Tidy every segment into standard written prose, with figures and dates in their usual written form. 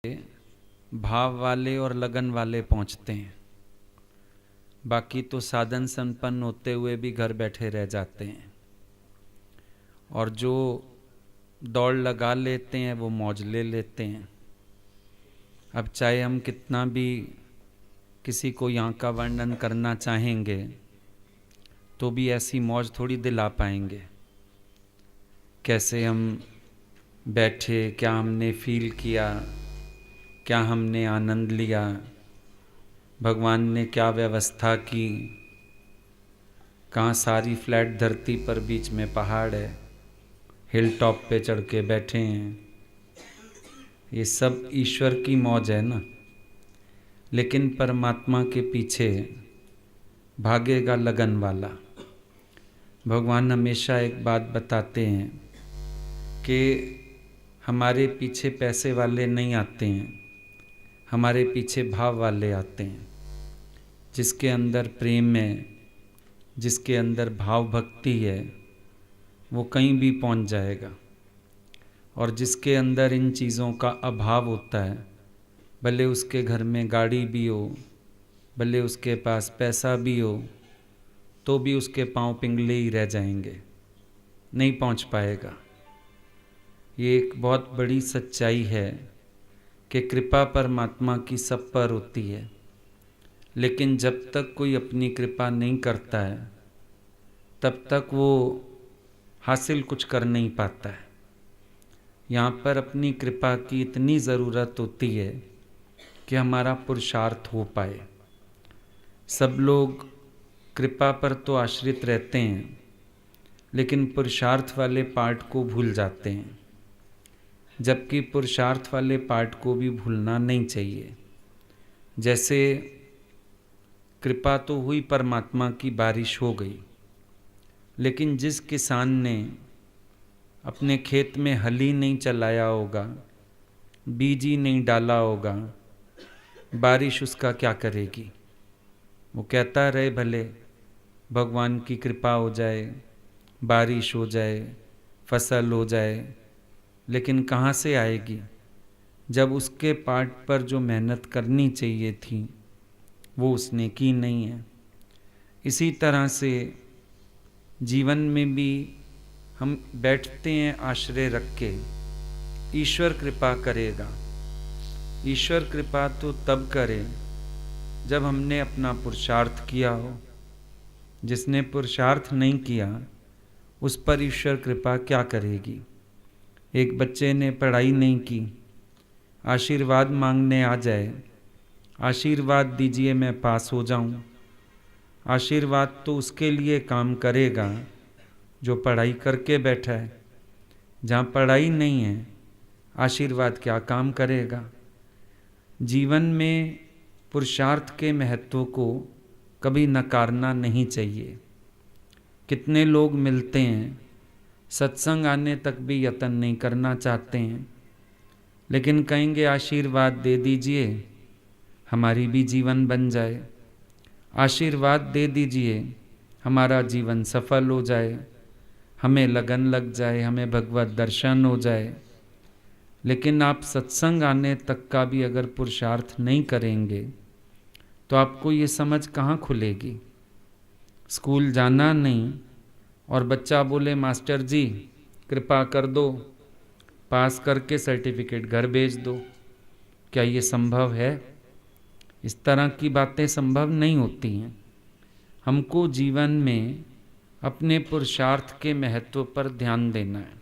भाव वाले और लगन वाले पहुंचते हैं, बाकी तो साधन संपन्न होते हुए भी घर बैठे रह जाते हैं। और जो दौड़ लगा लेते हैं वो मौज ले लेते हैं। अब चाहे हम कितना भी किसी को यहाँ का वर्णन करना चाहेंगे तो भी ऐसी मौज थोड़ी दिला पाएंगे। कैसे हम बैठे, क्या हमने फील किया, क्या हमने आनंद लिया, भगवान ने क्या व्यवस्था की, कहाँ सारी फ्लैट धरती पर बीच में पहाड़ है, हिल टॉप पे चढ़ के बैठे हैं। ये सब ईश्वर की मौज है ना। लेकिन परमात्मा के पीछे भागेगा लगन वाला। भगवान हमेशा एक बात बताते हैं कि हमारे पीछे पैसे वाले नहीं आते हैं, हमारे पीछे भाव वाले आते हैं। जिसके अंदर प्रेम है, जिसके अंदर भाव भक्ति है, वो कहीं भी पहुंच जाएगा। और जिसके अंदर इन चीज़ों का अभाव होता है, भले उसके घर में गाड़ी भी हो, भले उसके पास पैसा भी हो, तो भी उसके पांव पिंगले ही रह जाएंगे, नहीं पहुंच पाएगा। ये एक बहुत बड़ी सच्चाई है कि कृपा परमात्मा की सब पर होती है, लेकिन जब तक कोई अपनी कृपा नहीं करता है तब तक वो हासिल कुछ कर नहीं पाता है। यहाँ पर अपनी कृपा की इतनी ज़रूरत होती है कि हमारा पुरुषार्थ हो पाए। सब लोग कृपा पर तो आश्रित रहते हैं, लेकिन पुरुषार्थ वाले पार्ट को भूल जाते हैं, जबकि पुरुषार्थ वाले पार्ट को भी भूलना नहीं चाहिए। जैसे कृपा तो हुई, परमात्मा की बारिश हो गई, लेकिन जिस किसान ने अपने खेत में हल ही नहीं चलाया होगा, बीज ही नहीं डाला होगा, बारिश उसका क्या करेगी? वो कहता रहे भले भगवान की कृपा हो जाए, बारिश हो जाए, फसल हो जाए, लेकिन कहाँ से आएगी जब उसके पार्ट पर जो मेहनत करनी चाहिए थी वो उसने की नहीं है। इसी तरह से जीवन में भी हम बैठते हैं आश्रय रख के, ईश्वर कृपा करेगा। ईश्वर कृपा तो तब करे जब हमने अपना पुरुषार्थ किया हो। जिसने पुरुषार्थ नहीं किया उस पर ईश्वर कृपा क्या करेगी? एक बच्चे ने पढ़ाई नहीं की, आशीर्वाद मांगने आ जाए, आशीर्वाद दीजिए मैं पास हो जाऊं। आशीर्वाद तो उसके लिए काम करेगा जो पढ़ाई करके बैठा है। जहाँ पढ़ाई नहीं है, आशीर्वाद क्या काम करेगा? जीवन में पुरुषार्थ के महत्व को कभी नकारना नहीं चाहिए। कितने लोग मिलते हैं, सत्संग आने तक भी यत्न नहीं करना चाहते हैं, लेकिन कहेंगे आशीर्वाद दे दीजिए, हमारी भी जीवन बन जाए। आशीर्वाद दे दीजिए, हमारा जीवन सफल हो जाए, हमें लगन लग जाए, हमें भगवत दर्शन हो जाए। लेकिन आप सत्संग आने तक का भी अगर पुरुषार्थ नहीं करेंगे तो आपको ये समझ कहाँ खुलेगी? स्कूल जाना नहीं और बच्चा बोले मास्टर जी कृपा कर दो, पास करके सर्टिफिकेट घर भेज दो, क्या ये संभव है? इस तरह की बातें संभव नहीं होती हैं। हमको जीवन में अपने पुरुषार्थ के महत्व पर ध्यान देना है।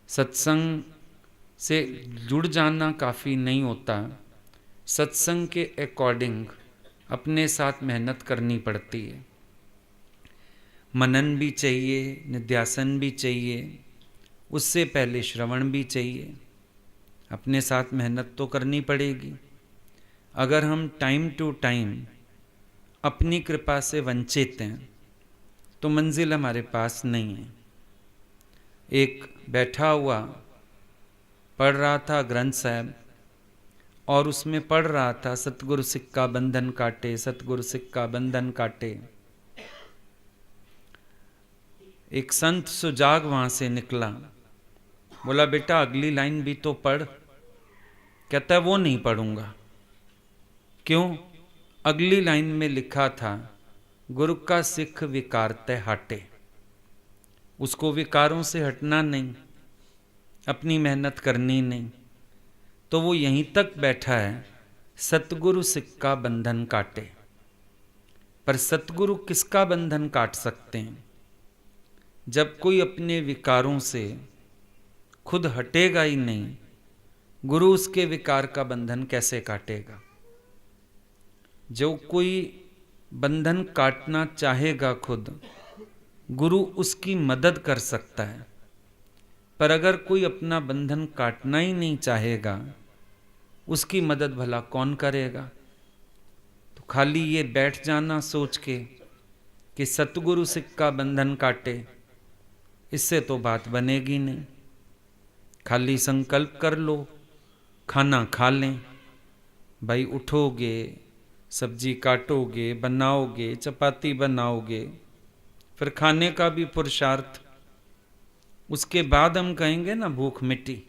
सत्संग से जुड़ जाना काफ़ी नहीं होता, सत्संग के अकॉर्डिंग अपने साथ मेहनत करनी पड़ती है। मनन भी चाहिए, निध्यासन भी चाहिए, उससे पहले श्रवण भी चाहिए। अपने साथ मेहनत तो करनी पड़ेगी। अगर हम टाइम टू टाइम अपनी कृपा से वंचित हैं तो मंजिल हमारे पास नहीं है। एक बैठा हुआ पढ़ रहा था ग्रंथ साहब, और उसमें पढ़ रहा था सतगुरु सिक्का बंधन काटे, सतगुरु सिक्का बंधन काटे। एक संत सुजाग वहां से निकला, बोला बेटा अगली लाइन भी तो पढ़। कहता है वो नहीं पढ़ूंगा। क्यों? अगली लाइन में लिखा था, गुरु का सिख विकार तय हटे। उसको विकारों से हटना नहीं, अपनी मेहनत करनी नहीं, तो वो यहीं तक बैठा है, सतगुरु सिख का बंधन काटे। पर सतगुरु किसका बंधन काट सकते हैं? जब कोई अपने विकारों से खुद हटेगा ही नहीं, गुरु उसके विकार का बंधन कैसे काटेगा? जो कोई बंधन काटना चाहेगा खुद, गुरु उसकी मदद कर सकता है। पर अगर कोई अपना बंधन काटना ही नहीं चाहेगा, उसकी मदद भला कौन करेगा? तो खाली ये बैठ जाना सोच के कि सतगुरु सिख का बंधन काटे, इससे तो बात बनेगी नहीं। खाली संकल्प कर लो, खाना खा लें, भाई उठोगे, सब्जी काटोगे, बनाओगे, चपाती बनाओगे, फिर खाने का भी पुरुषार्थ। उसके बाद हम कहेंगे ना भूख मिटी।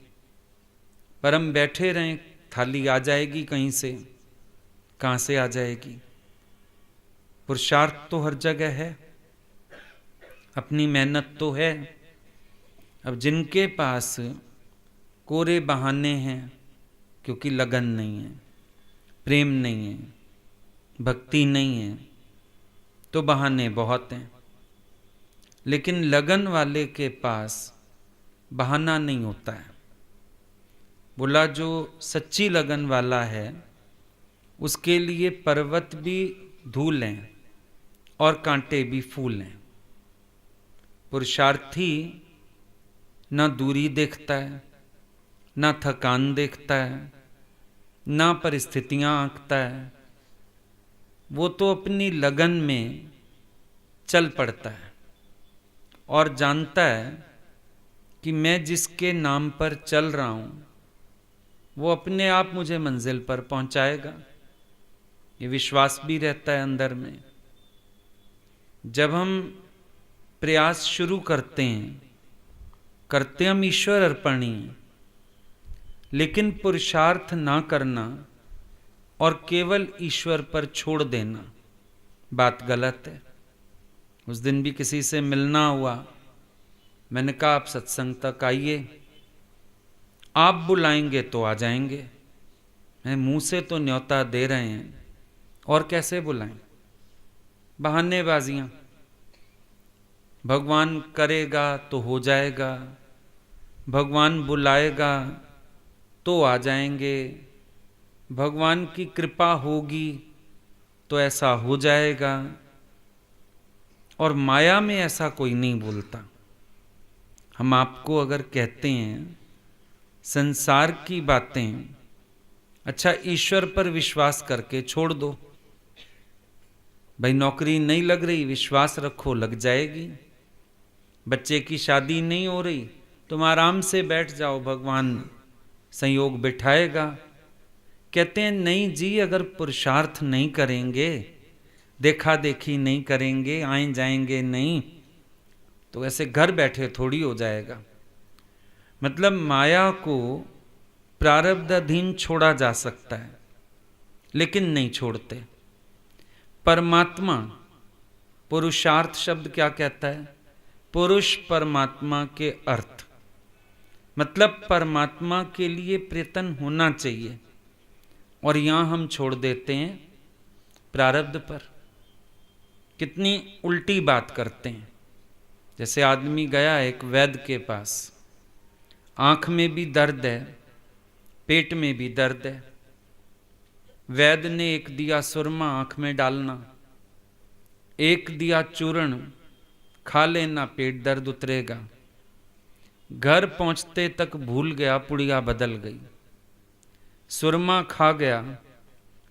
पर हम बैठे रहें, थाली आ जाएगी कहीं से, कहाँ से आ जाएगी? पुरुषार्थ तो हर जगह है, अपनी मेहनत तो है। अब जिनके पास कोरे बहाने हैं, क्योंकि लगन नहीं है, प्रेम नहीं है, भक्ति नहीं है, तो बहाने बहुत हैं। लेकिन लगन वाले के पास बहाना नहीं होता है। बोला जो सच्ची लगन वाला है, उसके लिए पर्वत भी धूल हैं और कांटे भी फूल हैं। पुरुषार्थी ना दूरी देखता है, ना थकान देखता है, ना परिस्थितियां आंकता है। वो तो अपनी लगन में चल पड़ता है और जानता है कि मैं जिसके नाम पर चल रहा हूं, वो अपने आप मुझे मंजिल पर पहुंचाएगा। ये विश्वास भी रहता है अंदर में। जब हम प्रयास शुरू करते हम ईश्वर अर्पण ही, लेकिन पुरुषार्थ ना करना और केवल ईश्वर पर छोड़ देना, बात गलत है। उस दिन भी किसी से मिलना हुआ, मैंने कहा आप सत्संग तक आइए, आप बुलाएंगे तो आ जाएंगे। मैं मुंह से तो न्योता दे रहे हैं, और कैसे बुलाएं? बहानेबाजियां। भगवान करेगा तो हो जाएगा, भगवान बुलाएगा तो आ जाएंगे, भगवान की कृपा होगी तो ऐसा हो जाएगा। और माया में ऐसा कोई नहीं बोलता। हम आपको अगर कहते हैं संसार की बातें, अच्छा ईश्वर पर विश्वास करके छोड़ दो। भाई नौकरी नहीं लग रही, विश्वास रखो लग जाएगी। बच्चे की शादी नहीं हो रही, तुम आराम से बैठ जाओ, भगवान संयोग बिठाएगा। कहते हैं नहीं जी, अगर पुरुषार्थ नहीं करेंगे, देखा देखी नहीं करेंगे, आए जाएंगे नहीं, तो ऐसे घर बैठे थोड़ी हो जाएगा। मतलब माया को प्रारब्ध अधीन छोड़ा जा सकता है, लेकिन नहीं छोड़ते। परमात्मा, पुरुषार्थ शब्द क्या कहता है? पुरुष परमात्मा के अर्थ, मतलब परमात्मा के लिए प्रयत्न होना चाहिए। और यहां हम छोड़ देते हैं प्रारब्ध पर। कितनी उल्टी बात करते हैं। जैसे आदमी गया एक वैद्य के पास, आंख में भी दर्द है, पेट में भी दर्द है। वैद्य ने एक दिया सुरमा आंख में डालना, एक दिया चूर्ण खा लेना, पेट दर्द उतरेगा। घर पहुंचते तक भूल गया, पुड़िया बदल गई। सुरमा खा गया,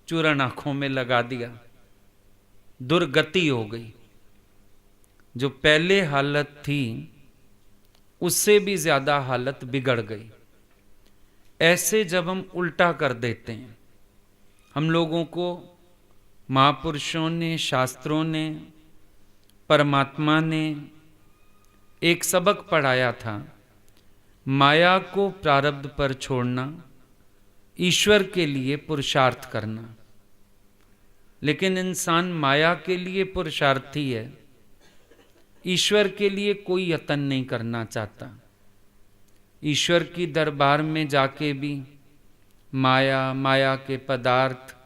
चूर्ण आंखों में लगा दिया, दुर्गति हो गई। जो पहले हालत थी उससे भी ज्यादा हालत बिगड़ गई। ऐसे जब हम उल्टा कर देते हैं, हम लोगों को महापुरुषों ने, शास्त्रों ने, परमात्मा ने एक सबक पढ़ाया था, माया को प्रारब्ध पर छोड़ना, ईश्वर के लिए पुरुषार्थ करना। लेकिन इंसान माया के लिए पुरुषार्थी है, ईश्वर के लिए कोई यत्न नहीं करना चाहता। ईश्वर की दरबार में जाके भी माया, माया के पदार्थ,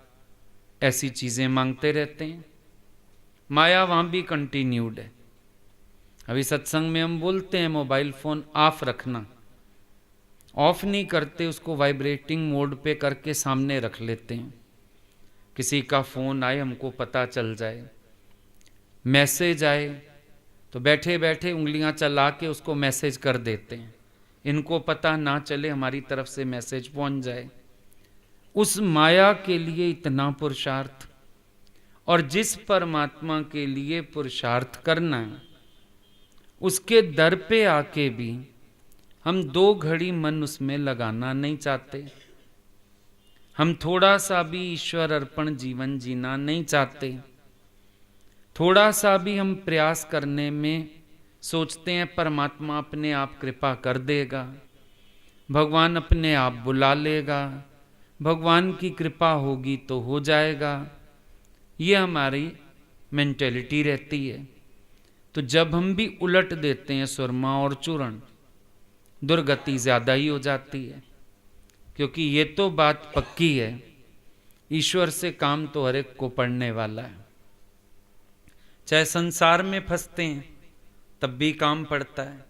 ऐसी चीज़ें मांगते रहते हैं। माया वहाँ भी कंटिन्यूड है। अभी सत्संग में हम बोलते हैं मोबाइल फ़ोन ऑफ रखना, ऑफ नहीं करते, उसको वाइब्रेटिंग मोड पे करके सामने रख लेते हैं। किसी का फ़ोन आए हमको पता चल जाए, मैसेज आए तो बैठे बैठे उंगलियां चला के उसको मैसेज कर देते हैं, इनको पता ना चले हमारी तरफ से मैसेज पहुंच जाए। उस माया के लिए इतना पुरुषार्थ, और जिस परमात्मा के लिए पुरुषार्थ करना है उसके दर पे आके भी हम 2 घड़ी मन उसमें लगाना नहीं चाहते। हम थोड़ा सा भी ईश्वर अर्पण जीवन जीना नहीं चाहते। थोड़ा सा भी हम प्रयास करने में सोचते हैं परमात्मा अपने आप कृपा कर देगा, भगवान अपने आप बुला लेगा, भगवान की कृपा होगी तो हो जाएगा। ये हमारी मेंटेलिटी रहती है। तो जब हम भी उलट देते हैं सुरमा और चूर्ण, दुर्गति ज़्यादा ही हो जाती है। क्योंकि ये तो बात पक्की है, ईश्वर से काम तो हर एक को पड़ने वाला है। चाहे संसार में फंसते हैं तब भी काम पड़ता है,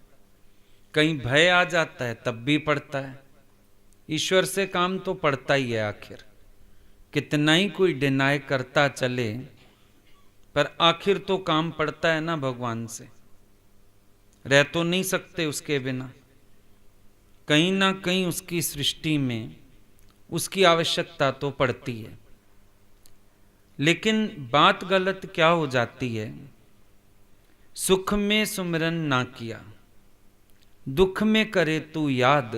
कहीं भय आ जाता है तब भी पड़ता है। ईश्वर से काम तो पड़ता ही है। आखिर कितना ही कोई डिनाई करता चले, पर आखिर तो काम पड़ता है ना भगवान से। रह तो नहीं सकते उसके बिना, कहीं ना कहीं उसकी सृष्टि में उसकी आवश्यकता तो पड़ती है। लेकिन बात गलत क्या हो जाती है, सुख में सुमिरन ना किया, दुख में करे तू याद,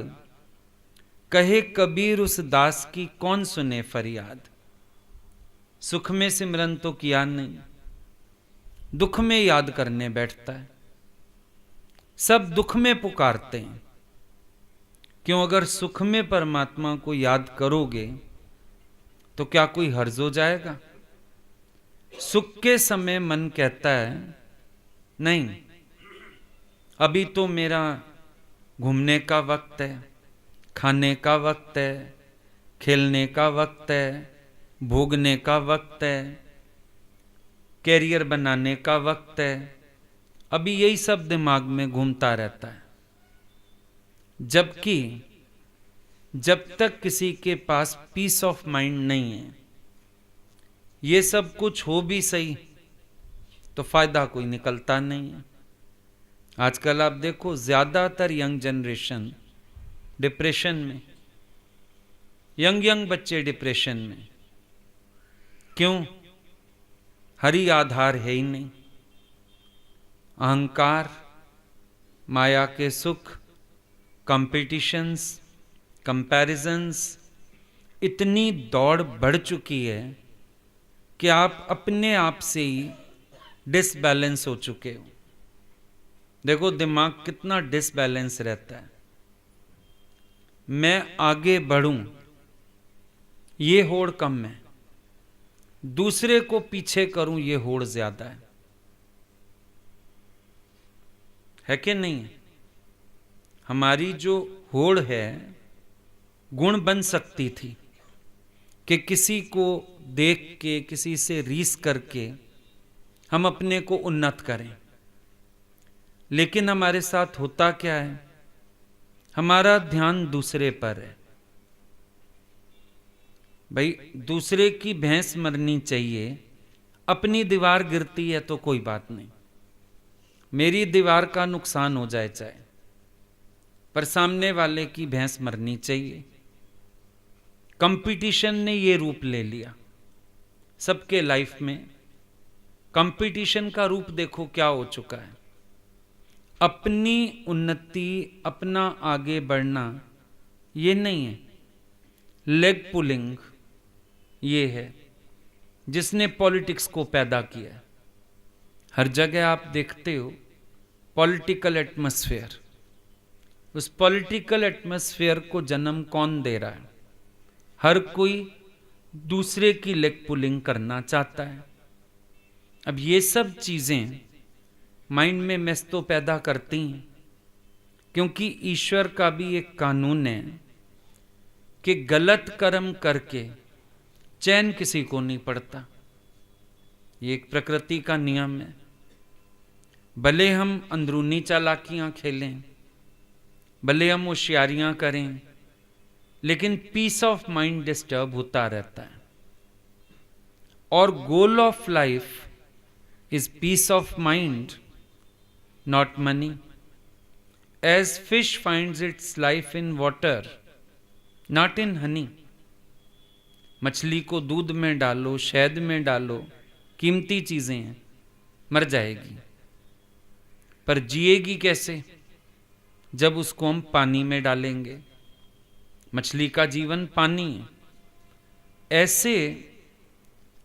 कहे कबीर उस दास की कौन सुने फरियाद। सुख में सिमरन तो किया नहीं, दुख में याद करने बैठता है। सब दुख में पुकारते हैं, क्यों? अगर सुख में परमात्मा को याद करोगे तो क्या कोई हर्ज हो जाएगा? सुख के समय मन कहता है नहीं, अभी तो मेरा घूमने का वक्त है, खाने का वक्त है, खेलने का वक्त है, भोगने का वक्त है, कैरियर बनाने का वक्त है। अभी यही सब दिमाग में घूमता रहता है। जबकि जब तक किसी के पास पीस ऑफ माइंड नहीं है, ये सब कुछ हो भी सही तो फायदा कोई निकलता नहीं है। आजकल आप देखो ज्यादातर यंग जनरेशन डिप्रेशन में, यंग बच्चे डिप्रेशन में। क्यों? हरि आधार है ही नहीं। अहंकार, माया के सुख, कॉम्पिटिशंस, कंपैरिजंस, इतनी दौड़ बढ़ चुकी है कि आप अपने आप से ही डिसबैलेंस हो चुके हो। देखो दिमाग कितना डिसबैलेंस रहता है। मैं आगे बढ़ूं ये होड़ कम है, दूसरे को पीछे करूं ये होड़ ज्यादा है कि नहीं? हमारी जो होड़ है गुण बन सकती थी कि किसी को देख के, किसी से रीस करके हम अपने को उन्नत करें। लेकिन हमारे साथ होता क्या है, हमारा ध्यान दूसरे पर है। भाई दूसरे की भैंस मरनी चाहिए, अपनी दीवार गिरती है तो कोई बात नहीं, मेरी दीवार का नुकसान हो जाए चाहे, पर सामने वाले की भैंस मरनी चाहिए। कंपटीशन ने ये रूप ले लिया सबके लाइफ में। कंपटीशन का रूप देखो क्या हो चुका है। अपनी उन्नति, अपना आगे बढ़ना ये नहीं है, लेग पुलिंग ये है जिसने पॉलिटिक्स को पैदा किया है। हर जगह आप देखते हो पॉलिटिकल एटमॉस्फेयर। उस पॉलिटिकल एटमॉस्फेयर को जन्म कौन दे रहा है? हर कोई दूसरे की लेग पुलिंग करना चाहता है। अब ये सब चीजें माइंड में मेस तो पैदा करती हैं, क्योंकि ईश्वर का भी एक कानून है कि गलत कर्म करके चैन किसी को नहीं पड़ता। ये एक प्रकृति का नियम है। भले हम अंदरूनी चालाकियां खेलें, भले हम होशियारियां करें, लेकिन पीस ऑफ माइंड डिस्टर्ब होता रहता है। और goal of life is peace of mind, not money. As fish finds its life in water, not in honey. मछली को दूध में डालो, शहद में डालो, कीमती चीजें हैं, मर जाएगी। पर जिएगी कैसे? जब उसको हम पानी में डालेंगे। मछली का जीवन पानी है। ऐसे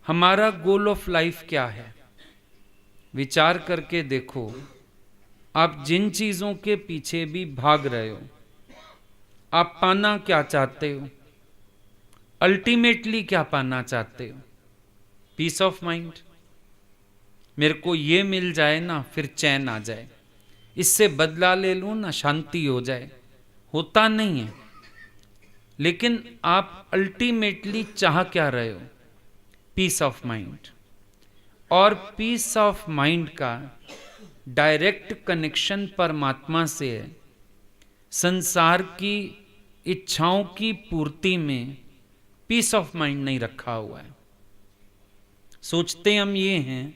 हमारा गोल ऑफ लाइफ क्या है? विचार करके देखो। आप जिन चीजों के पीछे भी भाग रहे हो, आप पाना क्या चाहते हो? अल्टीमेटली क्या पाना चाहते हो? Peace of mind. मेरे को ये मिल जाए ना, फिर चैन आ जाए, इससे बदला ले लूं ना, शांति हो जाए। होता नहीं है। लेकिन आप अल्टीमेटली चाह क्या रहे हो? Peace of mind. और पीस ऑफ माइंड का डायरेक्ट कनेक्शन परमात्मा से है। संसार की इच्छाओं की पूर्ति में पीस ऑफ माइंड नहीं रखा हुआ है। सोचते हम ये हैं,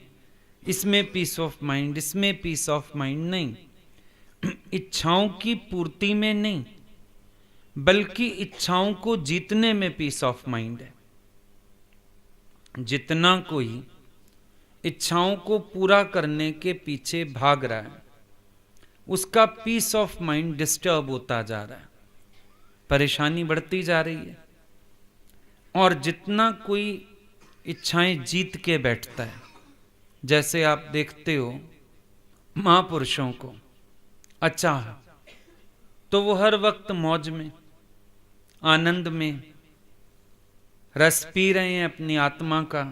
इसमें पीस ऑफ माइंड, इसमें पीस ऑफ माइंड नहीं। इच्छाओं की पूर्ति में नहीं, बल्कि इच्छाओं को जीतने में पीस ऑफ माइंड है। जितना कोई इच्छाओं को पूरा करने के पीछे भाग रहा है, उसका पीस ऑफ माइंड डिस्टर्ब होता जा रहा है, परेशानी बढ़ती जा रही है। और जितना कोई इच्छाएं जीत के बैठता है, जैसे आप देखते हो महापुरुषों को, अच्छा तो वो हर वक्त मौज में, आनंद में, रस पी रहे हैं अपनी आत्मा का,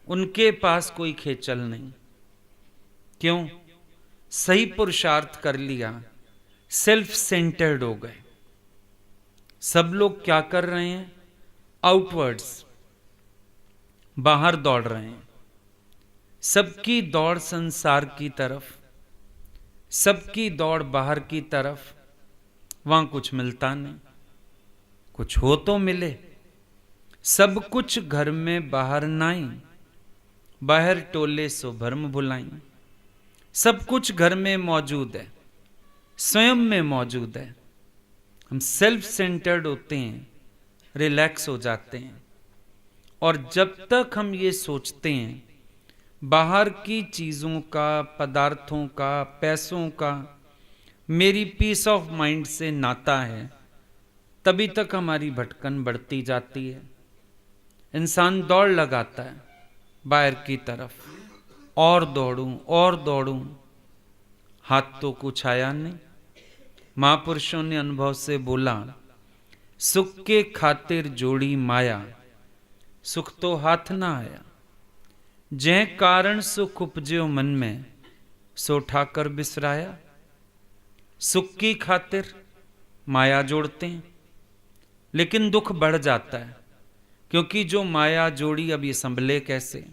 उनके पास कोई खेचल नहीं। क्यों? सही पुरुषार्थ कर लिया, सेल्फ सेंटर्ड हो गए। सब लोग क्या कर रहे हैं? आउटवर्ड्स, बाहर दौड़ रहे हैं। सबकी दौड़ संसार की तरफ, सबकी दौड़ बाहर की तरफ। वहां कुछ मिलता नहीं। कुछ हो तो मिले। सब कुछ घर में बाहर नाई, बाहर टोले सो भरम भुलाई। सब कुछ घर में मौजूद है, स्वयं में मौजूद है। हम सेल्फ सेंटर्ड होते हैं, रिलैक्स हो जाते हैं। और जब तक हम ये सोचते हैं बाहर की चीजों का, पदार्थों का, पैसों का मेरी पीस ऑफ माइंड से नाता है, तभी तक हमारी भटकन बढ़ती जाती है। इंसान दौड़ लगाता है बाहर की तरफ, और दौड़ूं और दौड़ूं, हाथ तो कुछ आया नहीं। महापुरुषों ने अनुभव से बोला, सुख के खातिर जोड़ी माया, सुख तो हाथ ना आया। जै कारण सुख उपज्यो मन में, सो ठाकर बिसराया। सुख की खातिर माया जोड़ते हैं, लेकिन दुख बढ़ जाता है, क्योंकि जो माया जोड़ी अब ये संभले कैसे?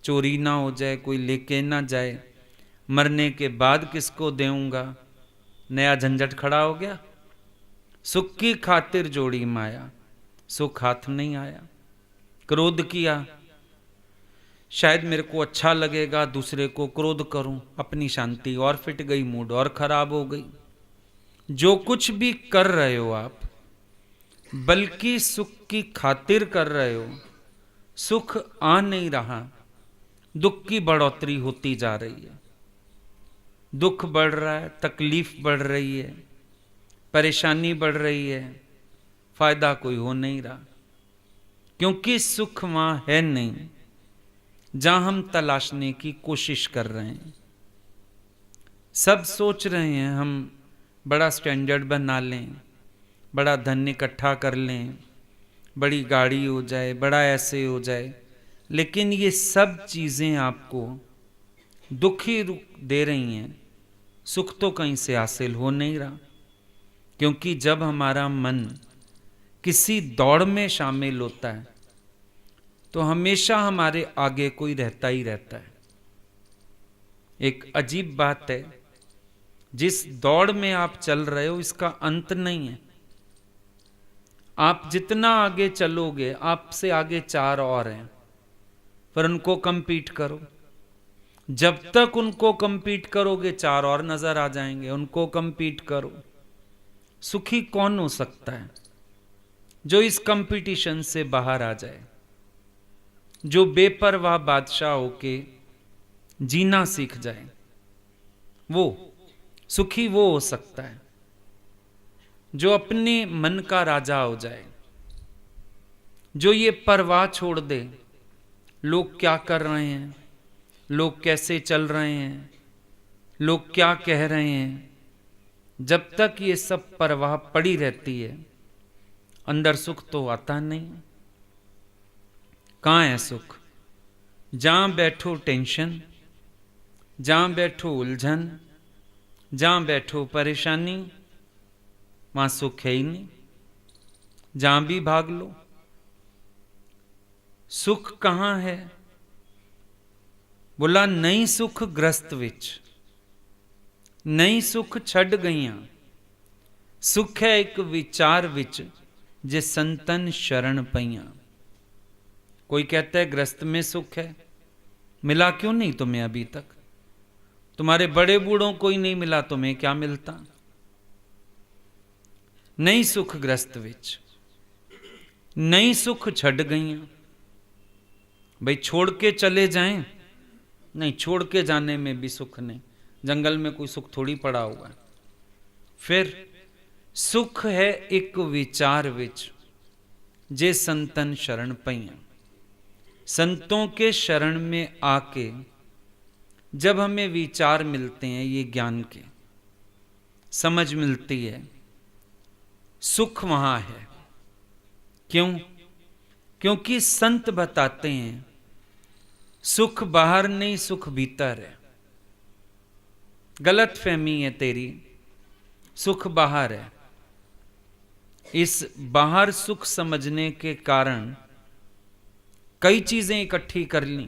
चोरी ना हो जाए, कोई लेके ना जाए, मरने के बाद किसको देऊंगा? नया झंझट खड़ा हो गया। सुख की खातिर जोड़ी माया, सुख हाथ नहीं आया। क्रोध किया, शायद मेरे को अच्छा लगेगा, दूसरे को क्रोध करूं, अपनी शांति और फिट गई, मूड और खराब हो गई। जो कुछ भी कर रहे हो आप, बल्कि सुख की खातिर कर रहे हो। सुख आ नहीं रहा, दुख की बढ़ोतरी होती जा रही है। दुख बढ़ रहा है, तकलीफ बढ़ रही है, परेशानी बढ़ रही है, फायदा कोई हो नहीं रहा। क्योंकि सुख वहां है नहीं जहां हम तलाशने की कोशिश कर रहे हैं। सब सोच रहे हैं हम बड़ा स्टैंडर्ड बना लें, बड़ा धन इकट्ठा कर लें, बड़ी गाड़ी हो जाए, बड़ा ऐसे हो जाए, लेकिन ये सब चीज़ें आपको दुखी दे रही हैं, सुख तो कहीं से हासिल हो नहीं रहा। क्योंकि जब हमारा मन किसी दौड़ में शामिल होता है तो हमेशा हमारे आगे कोई रहता ही रहता है। एक अजीब बात है, जिस दौड़ में आप चल रहे हो इसका अंत नहीं है। आप जितना आगे चलोगे, आपसे आगे 4 और हैं, पर उनको कंपीट करो। जब तक उनको कंपीट करोगे 4 और नजर आ जाएंगे, उनको कंपीट करो। सुखी कौन हो सकता है? जो इस कंपटीशन से बाहर आ जाए, जो बेपरवाह बादशाह होके जीना सीख जाए, वो सुखी वो हो सकता है। जो अपने मन का राजा हो जाए, जो ये परवाह छोड़ दे, लोग क्या कर रहे हैं, लोग कैसे चल रहे हैं, लोग क्या कह रहे हैं, जब तक ये सब परवाह पड़ी रहती है, अंदर सुख तो आता नहीं। कहाँ है सुख? जहां बैठो टेंशन, जहां बैठो उलझन, जहां बैठो परेशानी, वहां सुख है ही नहीं। जहां भी भाग लो, सुख कहां है? बोला नहीं सुख ग्रस्त विच, नहीं सुख छड़ गईयां, सुख है एक विचार विच, जे संतन शरण पईयां। कोई कहता है ग्रस्त में सुख है, मिला क्यों नहीं तुम्हें अभी तक? तुम्हारे बड़े बूढ़ों को ही नहीं मिला, तुम्हें क्या मिलता? नहीं सुख ग्रस्त विच, नहीं सुख छड़ गईयां। भाई छोड़ के चले जाएं? नहीं, छोड़ के जाने में भी सुख नहीं। जंगल में कोई सुख थोड़ी पड़ा हुआ है। फिर सुख है एक विचार विच, जे संतन शरण पईयां। संतों के शरण में आके जब हमें विचार मिलते हैं, ये ज्ञान के समझ मिलती है, सुख वहां है। क्यों? क्योंकि संत बताते हैं सुख बाहर नहीं, सुख भीतर है। गलत फहमी है तेरी, सुख बाहर है। इस बाहर सुख समझने के कारण कई चीजें इकट्ठी कर ली,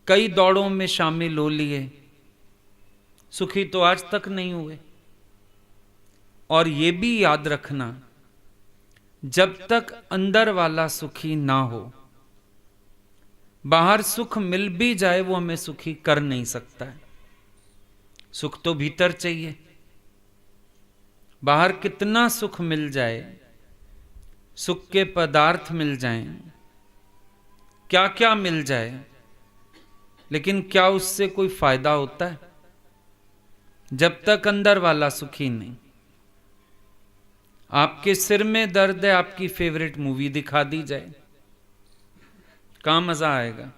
कई दौड़ों में शामिल हो लिए, सुखी तो आज तक नहीं हुए। और ये भी याद रखना, जब तक अंदर वाला सुखी ना हो, बाहर सुख मिल भी जाए वो हमें सुखी कर नहीं सकता है। सुख तो भीतर चाहिए। बाहर कितना सुख मिल जाए, सुख के पदार्थ मिल जाएं, क्या क्या मिल जाए, लेकिन क्या उससे कोई फायदा होता है जब तक अंदर वाला सुखी नहीं? आपके सिर में दर्द है, आपकी फेवरेट मूवी दिखा दी जाए, कहां मजा आएगा?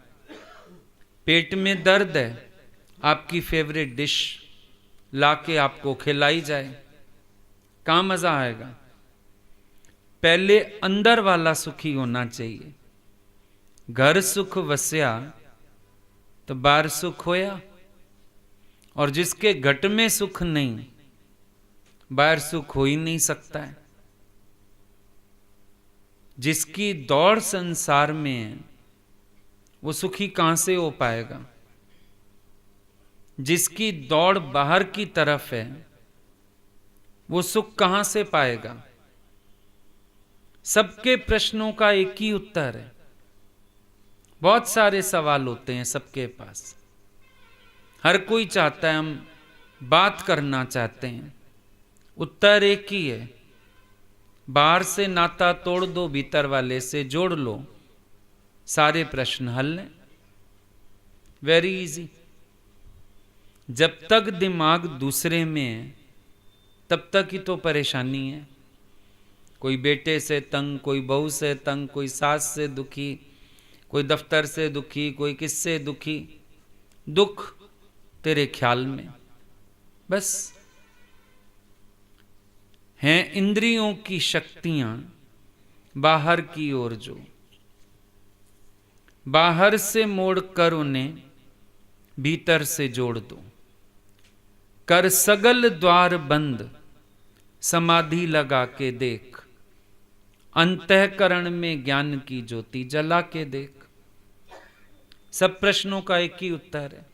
पेट में दर्द है, आपकी फेवरेट डिश लाके आपको खिलाई जाए, कहां मजा आएगा? पहले अंदर वाला सुखी होना चाहिए। घर सुख वस्या तो बाहर सुख होया। और जिसके घट में सुख नहीं, बाहर सुख हो ही नहीं सकता है। जिसकी दौड़ संसार में है, वो सुखी कहां से हो पाएगा? जिसकी दौड़ बाहर की तरफ है, वो सुख कहां से पाएगा? सबके प्रश्नों का एक ही उत्तर है। बहुत सारे सवाल होते हैं सबके पास, हर कोई चाहता है, हम बात करना चाहते हैं। उत्तर एक ही है, बाहर से नाता तोड़ दो, भीतर वाले से जोड़ लो, सारे प्रश्न हल हैं। Very easy. जब तक दिमाग दूसरे में है, तब तक ही तो परेशानी है। कोई बेटे से तंग, कोई बहू से तंग, कोई सास से दुखी, कोई दफ्तर से दुखी, कोई किससे दुखी। दुख तेरे ख्याल में। बस हैं इंद्रियों की शक्तियां बाहर की ओर जो, बाहर से मोड़ कर उन्हें भीतर से जोड़ दो, कर सगल द्वार बंद समाधि लगा के देख, अंतःकरण में ज्ञान की ज्योति जला के देख। सब प्रश्नों का एक ही उत्तर है,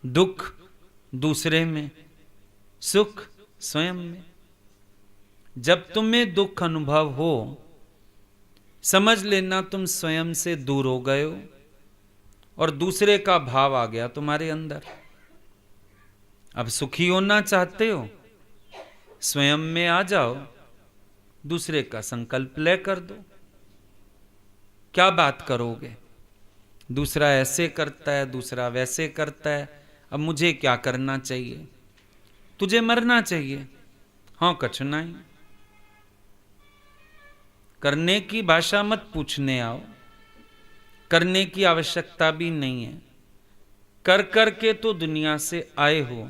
दुख दूसरे में, सुख स्वयं में। जब तुम्हें दुख अनुभव हो, समझ लेना तुम स्वयं से दूर हो गए हो और दूसरे का भाव आ गया तुम्हारे अंदर। अब सुखी होना चाहते हो, स्वयं में आ जाओ, दूसरे का संकल्प ले कर दो। क्या बात करोगे? दूसरा ऐसे करता है, दूसरा वैसे करता है, अब मुझे क्या करना चाहिए? तुझे मरना चाहिए। हाँ, कठिनाई करने की भाषा मत पूछने आओ, करने की आवश्यकता भी नहीं है। कर कर के तो दुनिया से आए हो,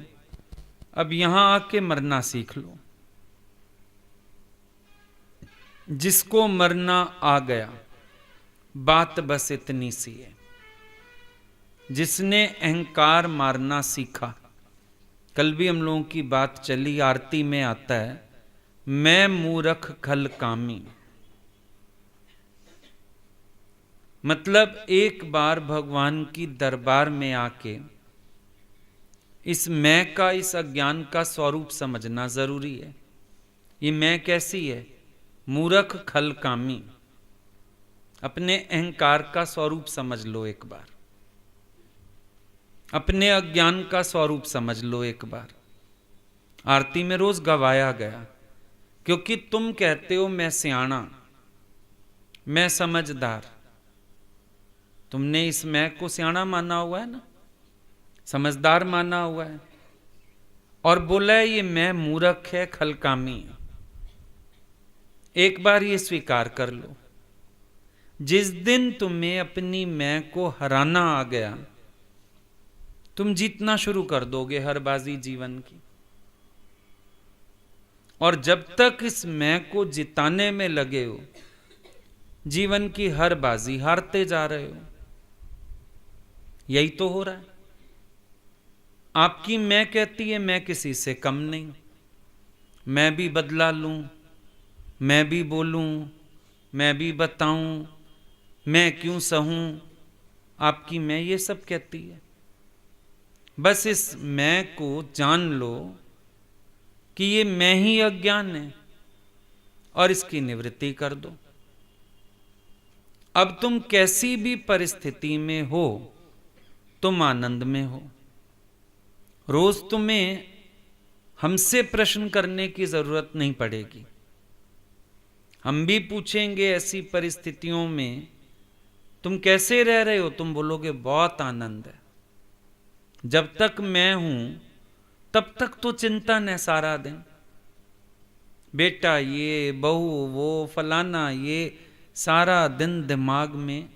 अब यहां आके मरना सीख लो। जिसको मरना आ गया, बात बस इतनी सी है। जिसने अहंकार मारना सीखा, कल भी हम लोगों की बात चली, आरती में आता है, मैं मूर्ख खल कामी। मतलब एक बार भगवान की दरबार में आके इस मैं का, इस अज्ञान का स्वरूप समझना जरूरी है। ये मैं कैसी है? मूर्ख खल कामी। अपने अहंकार का स्वरूप समझ लो एक बार, अपने अज्ञान का स्वरूप समझ लो एक बार। आरती में रोज गवाया गया, क्योंकि तुम कहते हो मैं सियाणा, मैं समझदार। तुमने इस मैं को सियाणा माना हुआ है ना, समझदार माना हुआ है, और बोला है ये मैं मूर्ख है, खलकामी है। एक बार ये स्वीकार कर लो, जिस दिन तुम्हें अपनी मैं को हराना आ गया, तुम जीतना शुरू कर दोगे हर बाजी जीवन की। और जब तक इस मैं को जिताने में लगे हो, जीवन की हर बाजी हारते जा रहे हो। यही तो हो रहा है। आपकी मैं कहती है मैं किसी से कम नहीं, मैं भी बदला लूं, मैं भी बोलूं, मैं भी बताऊं, मैं क्यों सहूं। आपकी मैं ये सब कहती है। बस इस मैं को जान लो कि ये मैं ही अज्ञान है, और इसकी निवृत्ति कर दो। अब तुम कैसी भी परिस्थिति में हो, तुम आनंद में हो। रोज तुम्हें हमसे प्रश्न करने की जरूरत नहीं पड़ेगी। हम भी पूछेंगे ऐसी परिस्थितियों में तुम कैसे रह रहे हो, तुम बोलोगे बहुत आनंद है। जब तक मैं हूं तब तक तो चिंतन है सारा दिन, बेटा ये, बहू वो, फलाना ये, सारा दिन दिमाग में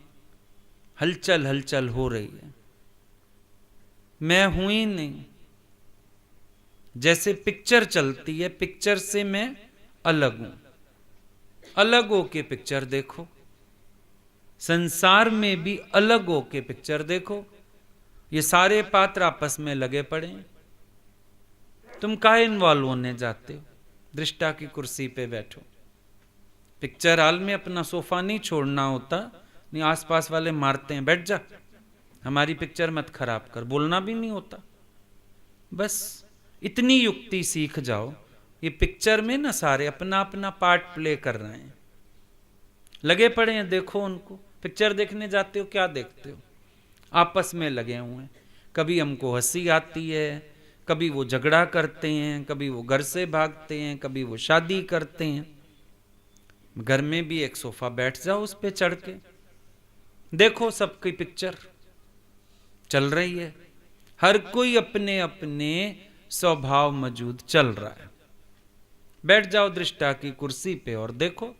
हलचल हलचल हो रही है। मैं हूं ही नहीं। जैसे पिक्चर चलती है, पिक्चर से मैं अलग हूं। अलग होके पिक्चर देखो, संसार में भी अलग होके पिक्चर देखो। ये सारे पात्र आपस में लगे पड़े हैं, तुम काहे इन्वॉल्व होने जाते हो? दृष्टा की कुर्सी पे बैठो। पिक्चर हॉल में अपना सोफा नहीं छोड़ना होता, नहीं आसपास वाले मारते हैं, बैठ जा, हमारी पिक्चर मत खराब कर, बोलना भी नहीं होता। बस इतनी युक्ति सीख जाओ। ये पिक्चर में ना सारे अपना अपना पार्ट प्ले कर रहे हैं, लगे पड़े हैं, देखो उनको। पिक्चर देखने जाते हो, क्या देखते हो? आपस में लगे हुए हैं। कभी हमको हंसी आती है, कभी वो झगड़ा करते हैं, कभी वो घर से भागते हैं, कभी वो शादी करते हैं। घर में भी एक सोफा, बैठ जाओ उस पे चढ़ के, देखो सबकी पिक्चर चल रही है। हर कोई अपने अपने स्वभाव मौजूद चल रहा है। बैठ जाओ दृष्टा की कुर्सी पे और देखो,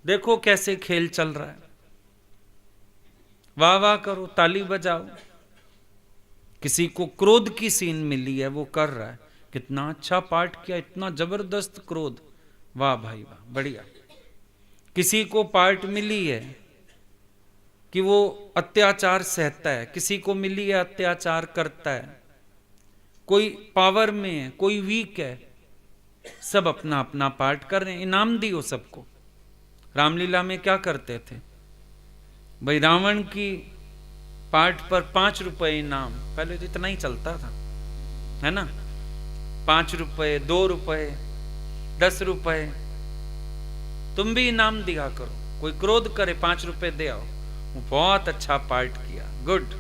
देखो कैसे खेल चल रहा है। वाह वाह करो, ताली बजाओ। किसी को क्रोध की सीन मिली है, वो कर रहा है, कितना अच्छा पार्ट किया, इतना जबरदस्त क्रोध, वाह भाई वाह, बढ़िया। किसी को पार्ट मिली है कि वो अत्याचार सहता है, किसी को मिली है अत्याचार करता है, कोई पावर में है, कोई वीक है, सब अपना अपना पार्ट कर रहे हैं। इनाम दियो सबको। रामलीला में क्या करते थे भाई, रावण की पार्ट पर 5 रुपए इनाम, पहले तो इतना ही चलता था, है ना, 5 रुपए, 2 रुपए, 10 रुपए, तुम भी इनाम दिया करो। कोई क्रोध करे 5 रुपए दे आओ, बहुत अच्छा पार्ट किया, गुड,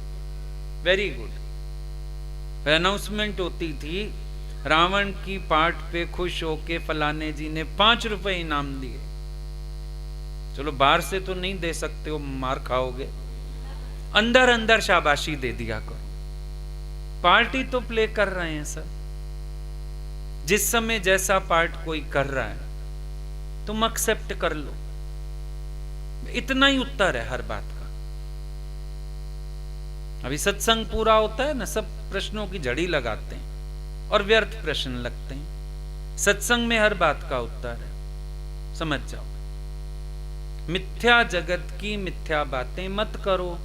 वेरी गुड। अनाउंसमेंट होती थी, रावण की पार्ट पे खुश होके फलाने जी ने 5 रुपए इनाम दिए। चलो बाहर से तो नहीं दे सकते हो, मार खाओगे, अंदर अंदर शाबाशी दे दिया करो। पार्टी तो प्ले कर रहे हैं सर, जिस समय जैसा पार्ट कोई कर रहा है तुम एक्सेप्ट कर लो, इतना ही उत्तर है हर बात का। अभी सत्संग पूरा होता है ना, सब प्रश्नों की झड़ी लगाते हैं और व्यर्थ प्रश्न लगते हैं। सत्संग में हर बात का उत्तर है, समझ जाओ। मिथ्या जगत की मिथ्या बातें मत करो,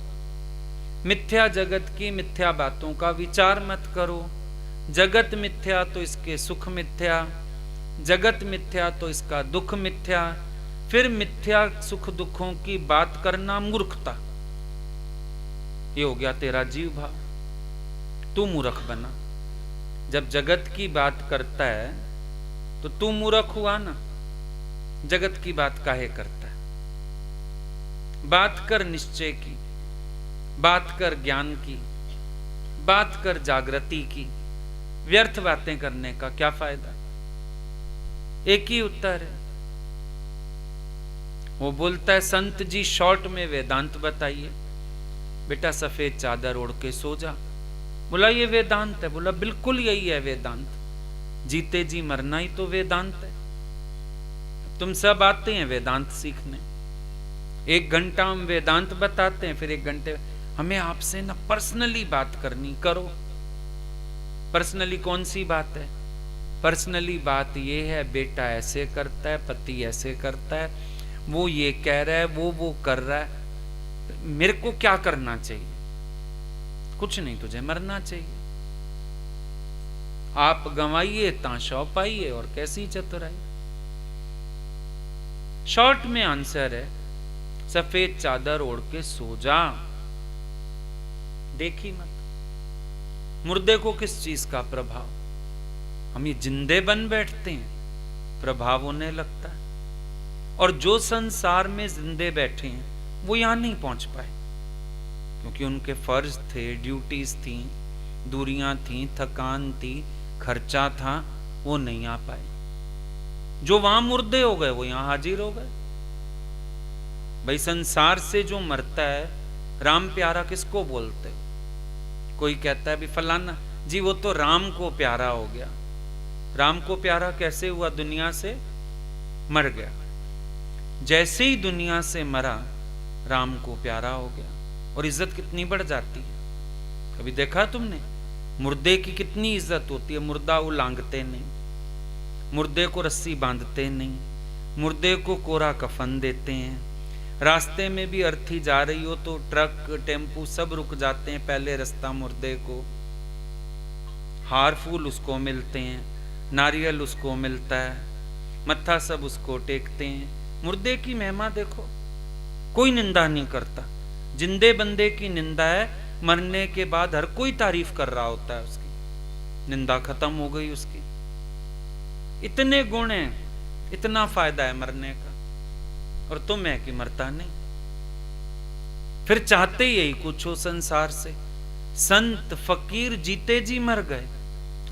मिथ्या जगत की मिथ्या बातों का विचार मत करो। जगत मिथ्या तो इसके सुख मिथ्या, जगत मिथ्या तो इसका दुख मिथ्या, फिर मिथ्या सुख दुखों की बात करना मूर्खता। ये हो गया तेरा जीव भाव, तू मूर्ख बना। जब जगत की बात करता है तो तू मूर्ख हुआ ना, जगत की बात काहे करता है। बात कर निश्चय की, बात कर ज्ञान की, बात कर जागृति की, व्यर्थ बातें करने का क्या फायदा। एक ही उत्तर है। वो बोलता है संत जी शॉर्ट में वेदांत बताइए। बेटा सफेद चादर ओढ़ के सो जा। बोला ये वेदांत है। बोला बिल्कुल यही है वेदांत, जीते जी मरना ही तो वेदांत है। तुम सब आते हैं वेदांत सीखने, 1 घंटा हम वेदांत बताते हैं, फिर 1 घंटे हमें आपसे ना पर्सनली बात करनी, करो। पर्सनली कौन सी बात है? पर्सनली बात ये है बेटा ऐसे करता है, पति ऐसे करता है, वो ये कह रहा है, वो कर रहा है, मेरे को क्या करना चाहिए? कुछ नहीं, तुझे मरना चाहिए। आप गंवाइए ताशौ पाइए, और कैसी चतुराई। शॉर्ट में आंसर है सफेद चादर ओढ़ के सो जा, देखी मत। मुर्दे को किस चीज का प्रभाव? हम ये जिंदे बन बैठते हैं, प्रभाव होने लगता है। और जो संसार में जिंदे बैठे हैं वो यहां नहीं पहुंच पाए, क्योंकि उनके फर्ज थे, ड्यूटीज थी, दूरियां थी, थकान थी, खर्चा था, वो नहीं आ पाए। जो वहां मुर्दे हो गए वो यहां हाजिर हो गए। भाई संसार से जो मरता है, राम प्यारा किसको बोलते? कोई कहता है भी फलाना जी वो तो राम को प्यारा हो गया। राम को प्यारा कैसे हुआ? दुनिया से मर गया। जैसे ही दुनिया से मरा, राम को प्यारा हो गया, और इज्जत कितनी बढ़ जाती है। कभी देखा तुमने मुर्दे की कितनी इज्जत होती है? मुर्दा उलांघते नहीं, मुर्दे को रस्सी बांधते नहीं, मुर्दे को कोरा कफन देते हैं। रास्ते में भी अर्थी जा रही हो तो ट्रक टेम्पू सब रुक जाते हैं, पहले रास्ता मुर्दे को। हार फूल उसको मिलते हैं, नारियल उसको मिलता है, मत्था सब उसको टेकते हैं। मुर्दे की महिमा देखो, कोई निंदा नहीं करता। जिंदे बंदे की निंदा है, मरने के बाद हर कोई तारीफ कर रहा होता है उसकी, निंदा खत्म हो गई उसकी। इतने गुण हैं, इतना फायदा है मरने का, और तुम है कि मरता नहीं। फिर चाहते यही कुछ हो संसार से। संत फकीर जीते जी मर गए,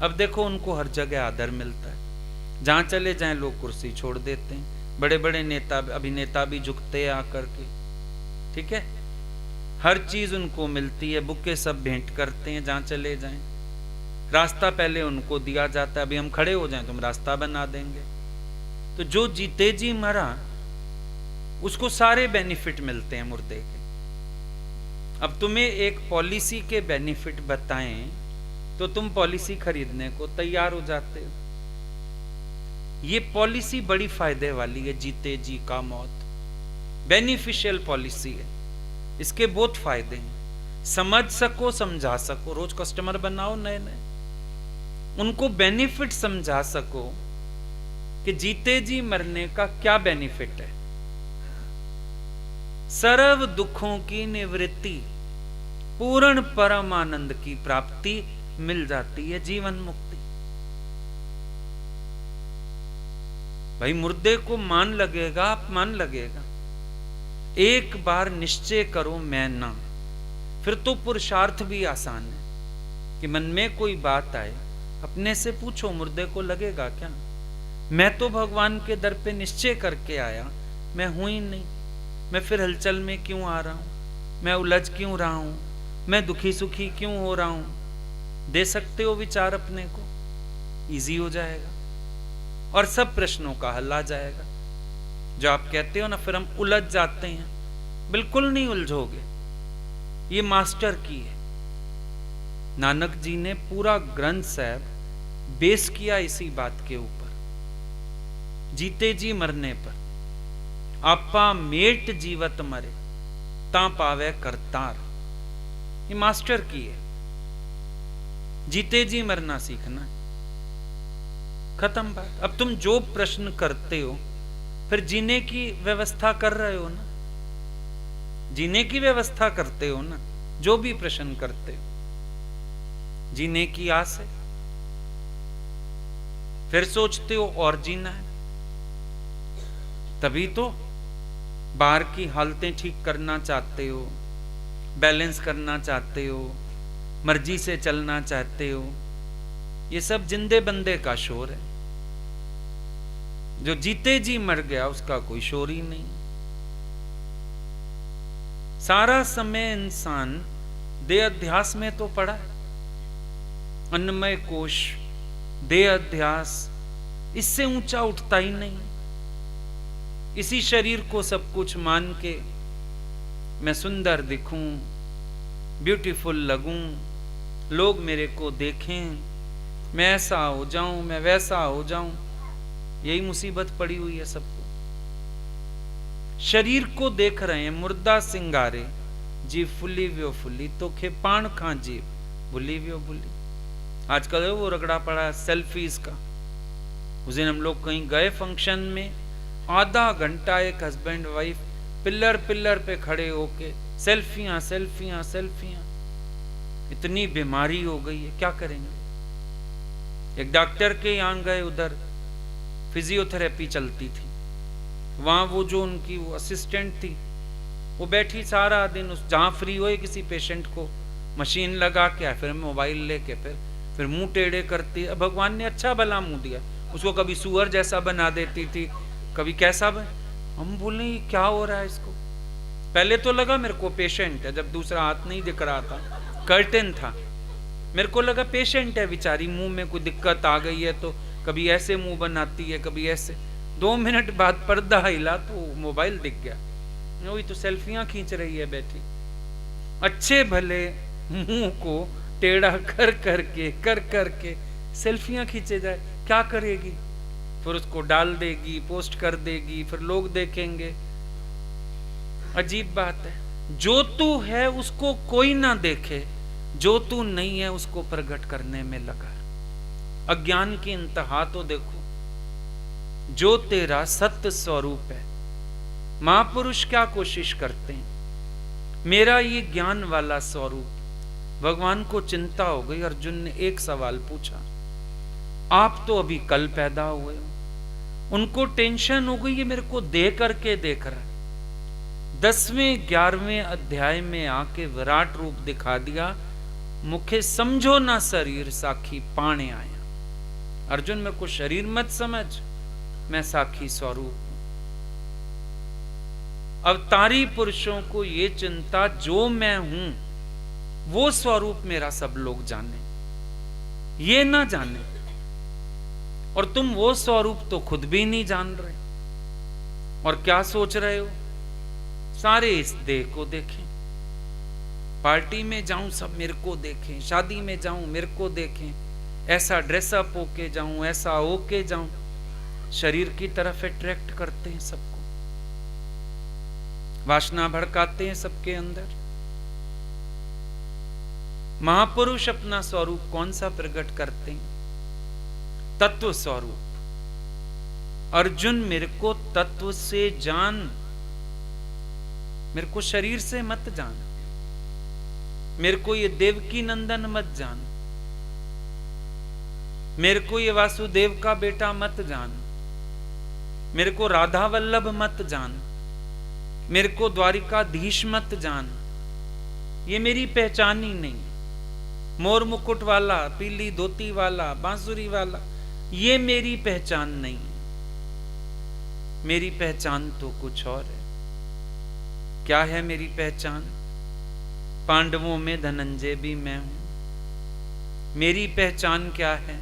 अब देखो उनको हर जगह आदर मिलता है। जहां चले जाएं लोग कुर्सी छोड़ देते हैं, बड़े बड़े नेता अभिनेता भी झुकते हैं आकर के, ठीक है, हर चीज उनको मिलती है, बुके सब भेंट करते हैं जहां चले जाएं। रास्ता पहले उनको दिया जाता है, अभी हम खड़े हो जाएं तुम रास्ता बना देंगे। तो जो जीते जी मरा उसको सारे बेनिफिट मिलते हैं मुर्दे के। अब तुम्हें एक पॉलिसी के बेनिफिट बताएं तो तुम पॉलिसी खरीदने को तैयार हो जाते हो। ये पॉलिसी बड़ी फायदे वाली है, जीते जी का मौत, बेनिफिशियल पॉलिसी है। इसके बहुत फायदे हैं, समझ सको, समझा सको। रोज कस्टमर बनाओ नए नए, उनको बेनिफिट समझा सको कि जीते जी मरने का क्या बेनिफिट है। सर्व दुखों की निवृत्ति, पूर्ण परम आनंद की प्राप्ति मिल जाती है, जीवन मुक्ति। भाई मुर्दे को मान लगेगा, अपमान लगेगा। एक बार निश्चय करो मैं ना, फिर तो पुरुषार्थ भी आसान है कि मन में कोई बात आए अपने से पूछो, मुर्दे को लगेगा क्या? मैं तो भगवान के दर पे निश्चय करके आया, मैं हूं ही नहीं, मैं फिर हलचल में क्यों आ रहा हूं, मैं उलझ क्यों रहा हूं, मैं दुखी सुखी क्यों हो रहा हूं। दे सकते हो विचार अपने को, इजी हो जाएगा और सब प्रश्नों का हल आ जाएगा। जो आप कहते हो ना फिर हम उलझ जाते हैं, बिल्कुल नहीं उलझोगे। ये मास्टर की है। नानक जी ने पूरा ग्रंथ साहब बेस किया इसी बात के ऊपर, जीते जी मरने पर। आपा मेट जीवत मरे ता पावे करतार, ये मास्टर की है। जीते जी मरना सीखना है, खत्म बात। अब तुम जो प्रश्न करते हो फिर जीने की व्यवस्था कर रहे हो ना, जीने की व्यवस्था करते हो ना। जो भी प्रश्न करते हो जीने की आस है, फिर सोचते हो और जीना है। तभी तो बाहर की हालतें ठीक करना चाहते हो, बैलेंस करना चाहते हो, मर्जी से चलना चाहते हो। ये सब जिंदे बंदे का शोर है। जो जीते जी मर गया उसका कोई शोर ही नहीं। सारा समय इंसान देह अध्यास में तो पड़ा है। अन्नमय कोश, देह अध्यास, इससे ऊंचा उठता ही नहीं। इसी शरीर को सब कुछ मान के मैं सुंदर दिखूं, ब्यूटीफुल लगूं, लोग मेरे को देखें, मैं ऐसा हो जाऊं, मैं वैसा हो जाऊं, यही मुसीबत पड़ी हुई है सबको। शरीर को देख रहे हैं, मुर्दा सिंगारे जीव फुली व्यो फुली, तो खेपाण खां जीव भुली व्यो भुली। आजकल वो रगड़ा पड़ा है सेल्फीज का। उस दिन हम लोग कहीं गए फंक्शन में, आधा घंटा एक हस्बैंड वाइफ पिल्लर पिल्लर पे खड़े होके सेल्फियां सेल्फियां सेल्फियां। इतनी बीमारी हो गई है, क्या करेंगे। एक डॉक्टर के यहाँ गए, उधर फिजियोथेरेपी चलती थी। वहां वो जो उनकी वो असिस्टेंट थी, वो बैठी सारा दिन उस जहां फ्री हुए किसी पेशेंट को मशीन लगा के, फिर मोबाइल लेके फिर मुंह टेढ़े करती। भगवान ने अच्छा भला मुंह दिया उसको, कभी सुअर जैसा बना देती थी, कभी कैसा हम बोले क्या हो रहा है इसको। पहले तो लगा मेरे को पेशेंट है, जब दूसरा हाथ नहीं दिख रहा था, कर्टन था, मेरे को लगा पेशेंट है बेचारी, मुंह में कोई दिक्कत आ गई है तो कभी ऐसे मुंह बनाती है कभी ऐसे। 2 मिनट बाद पर्दा हिला तो मोबाइल दिख गया, वही तो सेल्फियां खींच रही है बैठी। अच्छे भले मुंह को टेढ़ा कर करके सेल्फियां खींचे जाए, क्या करेगी। फिर उसको डाल देगी, पोस्ट कर देगी, फिर लोग देखेंगे। अजीब बात है, जो तू है उसको कोई ना देखे, जो तू नहीं है उसको प्रकट करने में लगा। अज्ञान की इंतहा तो देखो। जो तेरा सत्य स्वरूप है, महापुरुष क्या कोशिश करते हैं, मेरा ये ज्ञान वाला स्वरूप। भगवान को चिंता हो गई, अर्जुन ने एक सवाल पूछा, आप तो अभी कल पैदा हुए हो। उनको टेंशन हो गई, ये मेरे को दे करके देख रहा है। 10वें 11वें अध्याय में आके विराट रूप दिखा दिया, मुखे समझो ना शरीर साखी पाणे आया। अर्जुन मेरे को शरीर मत समझ, मैं साखी स्वरूप हूं। अवतारी पुरुषों को ये चिंता, जो मैं हूं वो स्वरूप मेरा सब लोग जाने, ये ना जाने। और तुम वो स्वरूप तो खुद भी नहीं जान रहे, और क्या सोच रहे हो, सारे इस देह को देखें। पार्टी में जाऊं सब मेरे को देखें, शादी में जाऊं मेरे को देखें, ऐसा ड्रेसअप होके जाऊं, ऐसा होके जाऊं। शरीर की तरफ अट्रैक्ट करते हैं सबको, वासना भड़काते हैं सबके अंदर। महापुरुष अपना स्वरूप कौन सा प्रकट करते हैं? तत्व स्वरूप। अर्जुन, मेरे को तत्व से जान, मेरे को शरीर से मत जान, मेरे को ये देवकी नंदन मत जान, मेरे को ये वासुदेव का बेटा मत जान, मेरे को राधा वल्लभ मत जान, मेरे को द्वारिकाधीश मत जान। ये मेरी पहचान ही नहीं। मोर मुकुट वाला, पीली धोती वाला, बांसुरी वाला, ये मेरी पहचान नहीं। मेरी पहचान तो कुछ और है। क्या है मेरी पहचान? पांडवों में धनंजय भी मैं हूं। मेरी पहचान क्या है?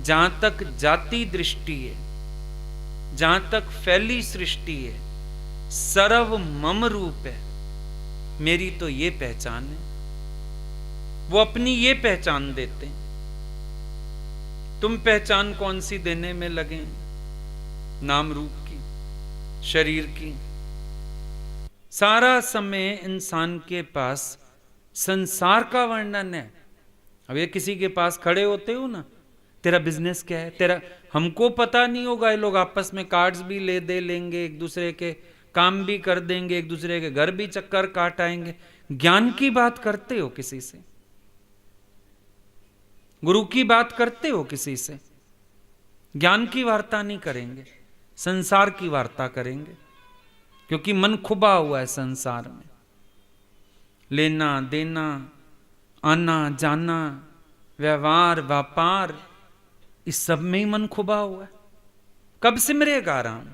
जहां तक जाति दृष्टि है, जहां तक फैली सृष्टि है, सर्व मम रूप है। मेरी तो ये पहचान है। वो अपनी ये पहचान देते हैं। तुम पहचान कौन सी देने में लगे? नाम रूप की, शरीर की। सारा समय इंसान के पास संसार का वर्णन है। अब ये किसी के पास खड़े होते हो ना, तेरा बिजनेस क्या है, तेरा, हमको पता नहीं होगा। ये लोग आपस में कार्ड्स भी ले दे लेंगे, एक दूसरे के काम भी कर देंगे, एक दूसरे के घर भी चक्कर काट आएंगे। ज्ञान की बात करते हो किसी से? गुरु की बात करते हो किसी से? ज्ञान की वार्ता नहीं करेंगे, संसार की वार्ता करेंगे, क्योंकि मन खुबा हुआ है संसार में। लेना देना, आना जाना, व्यवहार व्यापार, इस सब में ही मन खुबा हुआ है। कब सिमरेगा राम?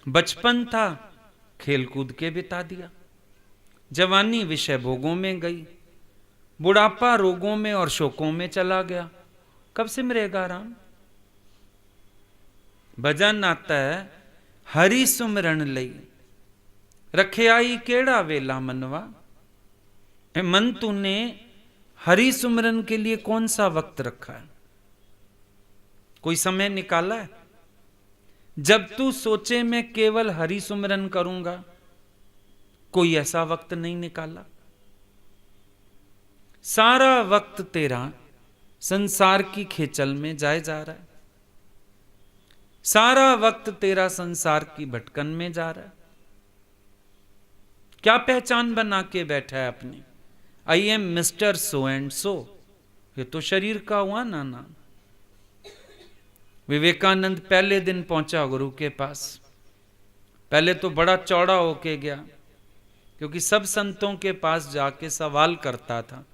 बचपन था, खेल कूद के बिता दिया। जवानी विषय भोगों में गई, बुढ़ापा रोगों में और शोकों में चला गया। कब सिमरेगा राम? भजन आता है, हरि सुमरन लई रखे आई केड़ा वेला मनवा। मन, तूने हरि सुमरन के लिए कौन सा वक्त रखा है? कोई समय निकाला है? जब तू सोचे मैं केवल हरि सुमरन करूंगा, कोई ऐसा वक्त नहीं निकाला। सारा वक्त तेरा संसार की खेचल में जाए जा रहा है। सारा वक्त तेरा संसार की भटकन में जा रहा है। क्या पहचान बना के बैठा है अपनी? I am mister so and so. ये तो शरीर का हुआ ना नाम। विवेकानंद पहले दिन पहुंचा गुरु के पास। पहले तो बड़ा चौड़ा होके गया, क्योंकि सब संतों के पास जाके सवाल करता था,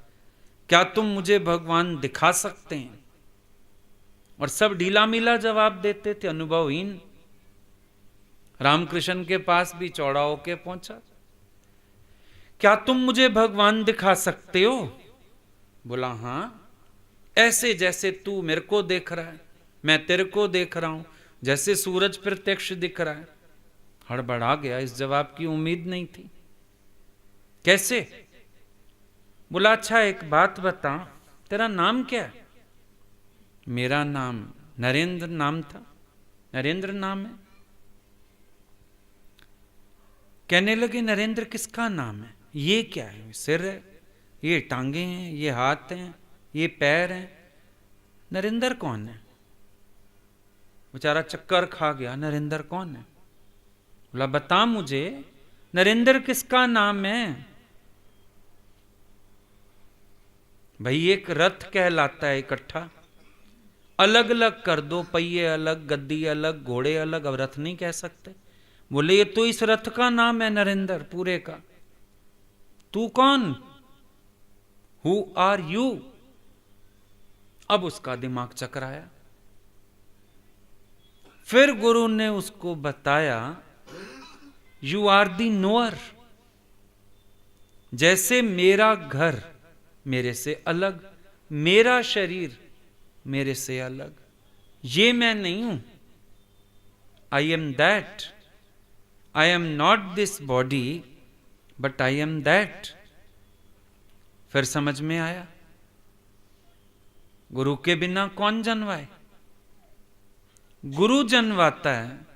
क्या तुम मुझे भगवान दिखा सकते हैं? और सब ढीला मीला जवाब देते थे, अनुभवहीन। रामकृष्ण के पास भी चौड़ा होके पहुंचा, क्या तुम मुझे भगवान दिखा सकते हो? बोला हां, ऐसे जैसे तू मेरे को देख रहा है, मैं तेरे को देख रहा हूं, जैसे सूरज प्रत्यक्ष दिख रहा है। हड़बड़ा गया, इस जवाब की उम्मीद नहीं थी। कैसे? बोला अच्छा एक बात बता, तेरा नाम क्या है? मेरा नाम नरेंद्र नाम था। नरेंद्र नाम है? कहने लगे नरेंद्र किसका नाम है? ये क्या है? सिर है, ये टांगे हैं, ये हाथ हैं, ये पैर हैं। नरेंद्र कौन है? बेचारा चक्कर खा गया, नरेंद्र कौन है? बोला बता मुझे, नरेंद्र किसका नाम है? भाई एक रथ कहलाता है इकट्ठा, अलग अलग कर दो, पहिए अलग, गद्दी अलग, घोड़े अलग, अब रथ नहीं कह सकते। बोले ये तो इस रथ का नाम है नरेंद्र पूरे का। तू कौन? Who are you? अब उसका दिमाग चकराया। फिर गुरु ने उसको बताया, यू आर दी नोअर। जैसे मेरा घर मेरे से अलग, मेरा शरीर मेरे से अलग, ये मैं नहीं हूं। I am that. I am not this body but I am that. फिर समझ में आया, गुरु के बिना कौन जन्माए? गुरु जनवाता है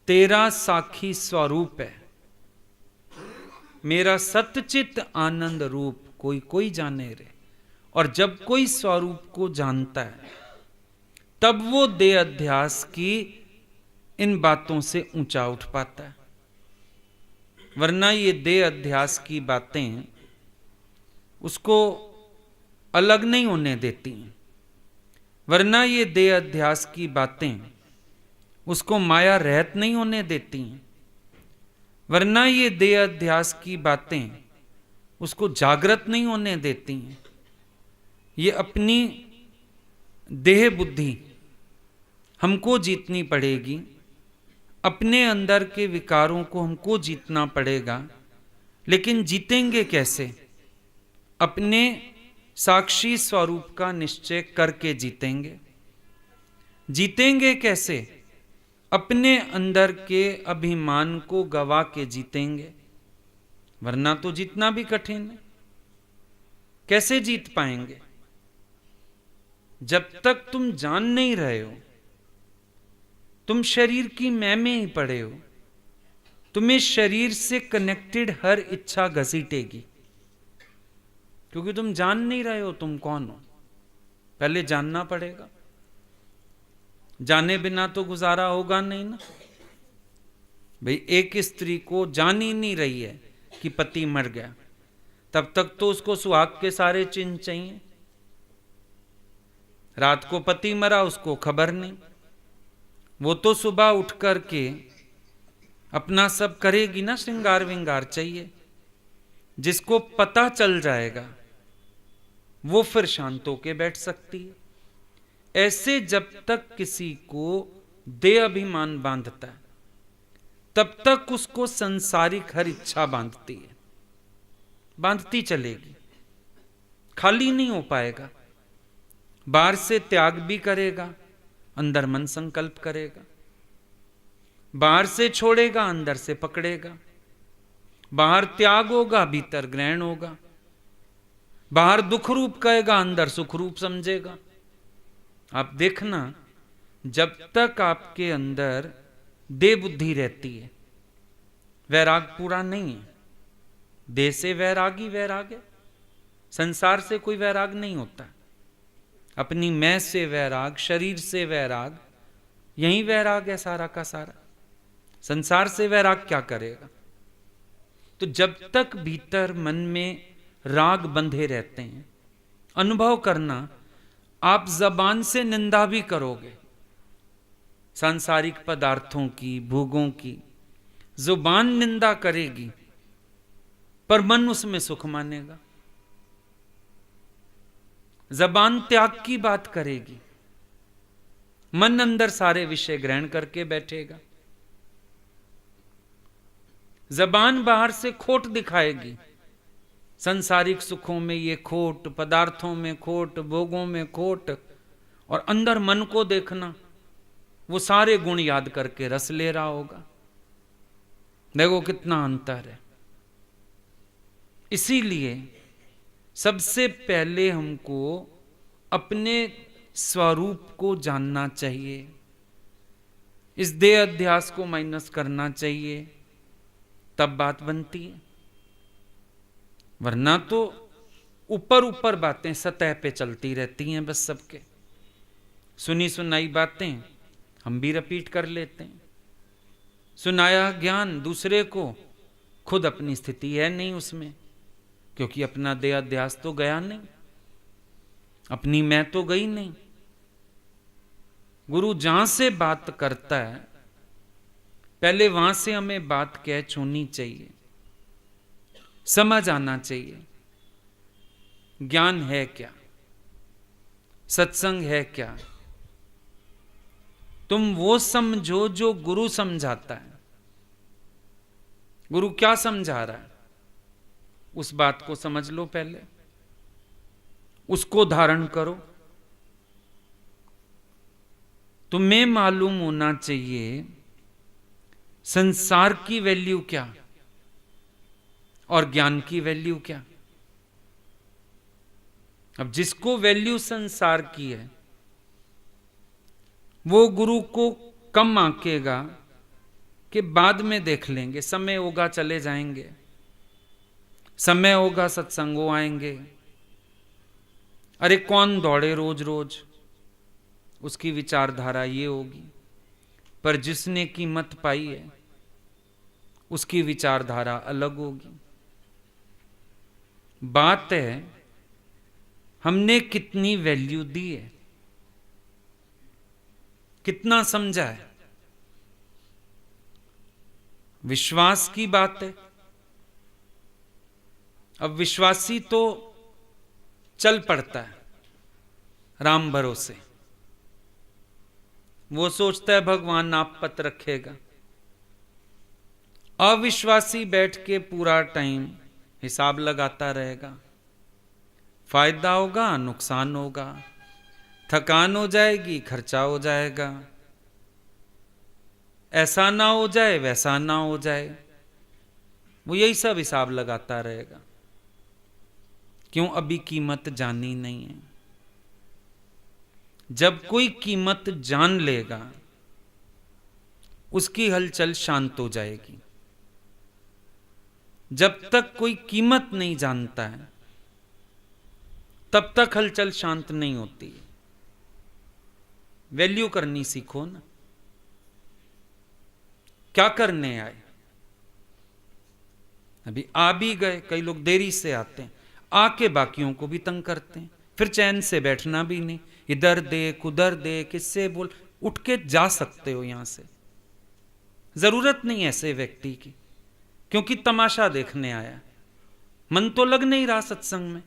तेरा साखी स्वरूप है, मेरा सतचित आनंद रूप कोई कोई जाने रे। और जब कोई स्वरूप को जानता है तब वो देह अध्यास की इन बातों से ऊंचा उठ पाता है, वरना ये देह अध्यास की बातें उसको अलग नहीं होने देती हैं, वरना ये देह अध्यास की बातें उसको माया रहित नहीं होने देती हैं, वरना ये देह अध्यास की बातें उसको जागृत नहीं होने देती हैं। ये अपनी देह बुद्धि हमको जीतनी पड़ेगी, अपने अंदर के विकारों को हमको जीतना पड़ेगा। लेकिन जीतेंगे कैसे? अपने साक्षी स्वरूप का निश्चय करके जीतेंगे। जीतेंगे कैसे? अपने अंदर के अभिमान को गवा के जीतेंगे, वरना तो जीतना भी कठिन है। कैसे जीत पाएंगे? जब तक तुम जान नहीं रहे हो, तुम शरीर की मैं में ही पड़े हो, तुम्हें शरीर से कनेक्टेड हर इच्छा घसीटेगी, क्योंकि तुम जान नहीं रहे हो तुम कौन हो। पहले जानना पड़ेगा, जाने बिना तो गुजारा होगा नहीं ना। भाई एक स्त्री को जान ही नहीं रही है कि पति मर गया, तब तक तो उसको सुहाग के सारे चिन्ह चाहिए। रात को पति मरा, उसको खबर नहीं, वो तो सुबह उठ कर के अपना सब करेगी ना, श्रृंगार विंगार चाहिए। जिसको पता चल जाएगा वो फिर शांत होके बैठ सकती है। ऐसे जब तक किसी को देह अभिमान बांधता है तब तक उसको संसारिक हर इच्छा बांधती है, बांधती चलेगी, खाली नहीं हो पाएगा। बाहर से त्याग भी करेगा, अंदर मन संकल्प करेगा, बाहर से छोड़ेगा, अंदर से पकड़ेगा। बाहर त्याग होगा, भीतर ग्रहण होगा। बाहर दुख रूप कहेगा, अंदर सुख रूप समझेगा। आप देखना, जब तक आपके अंदर देह बुद्धि रहती है, वैराग पूरा नहीं है। देह से वैरागी वैराग है, संसार से कोई वैराग नहीं होता। अपनी मैं से वैराग, शरीर से वैराग, यही वैराग है सारा का सारा। संसार से वैराग क्या करेगा? तो जब तक भीतर मन में राग बंधे रहते हैं, अनुभव करना, आप जबान से निंदा भी करोगे सांसारिक पदार्थों की, भोगों की, जुबान निंदा करेगी पर मन उसमें सुख मानेगा। जबान त्याग की बात करेगी, मन अंदर सारे विषय ग्रहण करके बैठेगा। जबान बाहर से खोट दिखाएगी, संसारिक सुखों में ये खोट, पदार्थों में खोट, भोगों में खोट, और अंदर मन को देखना, वो सारे गुण याद करके रस ले रहा होगा। देखो कितना अंतर है। इसीलिए सबसे पहले हमको अपने स्वरूप को जानना चाहिए, इस देह अध्यास को माइनस करना चाहिए, तब बात बनती है। वरना तो ऊपर ऊपर बातें सतह पे चलती रहती हैं बस सबके, सुनी सुनाई बातें हम भी रिपीट कर लेते हैं। सुनाया ज्ञान दूसरे को, खुद अपनी स्थिति है नहीं उसमें, क्योंकि अपना देह अध्यास तो गया नहीं, अपनी मैं तो गई नहीं। गुरु जहां से बात करता है पहले वहां से हमें बात कैच होनी चाहिए, समझ आना चाहिए। ज्ञान है क्या, सत्संग है क्या, तुम वो समझो जो गुरु समझाता है। गुरु क्या समझा रहा है उस बात को समझ लो, पहले उसको धारण करो। तुम्हें मालूम होना चाहिए संसार की वैल्यू क्या और ज्ञान की वैल्यू क्या। अब जिसको वैल्यू संसार की है वो गुरु को कम आंकेगा कि बाद में देख लेंगे, समय होगा चले जाएंगे, समय होगा सत्संगों आएंगे, अरे कौन दौड़े रोज रोज, उसकी विचारधारा ये होगी। पर जिसने कीमत पाई है उसकी विचारधारा अलग होगी। बात है हमने कितनी वैल्यू दी है, कितना समझा है। विश्वास की बात है। अब विश्वासी तो चल पड़ता है राम भरोसे, वो सोचता है भगवान नाप पत रखेगा। अविश्वासी बैठ के पूरा टाइम हिसाब लगाता रहेगा, फायदा होगा नुकसान होगा, थकान हो जाएगी खर्चा हो जाएगा, ऐसा ना हो जाए वैसा ना हो जाए, वो यही सब हिसाब लगाता रहेगा। क्यों? अभी कीमत जानी नहीं है। जब कोई कीमत जान लेगा उसकी हलचल शांत हो जाएगी। जब तक कोई कीमत नहीं जानता है तब तक हलचल शांत नहीं होती। वैल्यू करनी सीखो ना। क्या करने आए? अभी आ भी गए, कई लोग देरी से आते हैं, आके बाकियों को भी तंग करते हैं, फिर चैन से बैठना भी नहीं, इधर देख उधर देख, किससे बोल, उठ के जा सकते हो यहां से, जरूरत नहीं ऐसे व्यक्ति की, क्योंकि तमाशा देखने आया। मन तो लग नहीं रहा सत्संग में,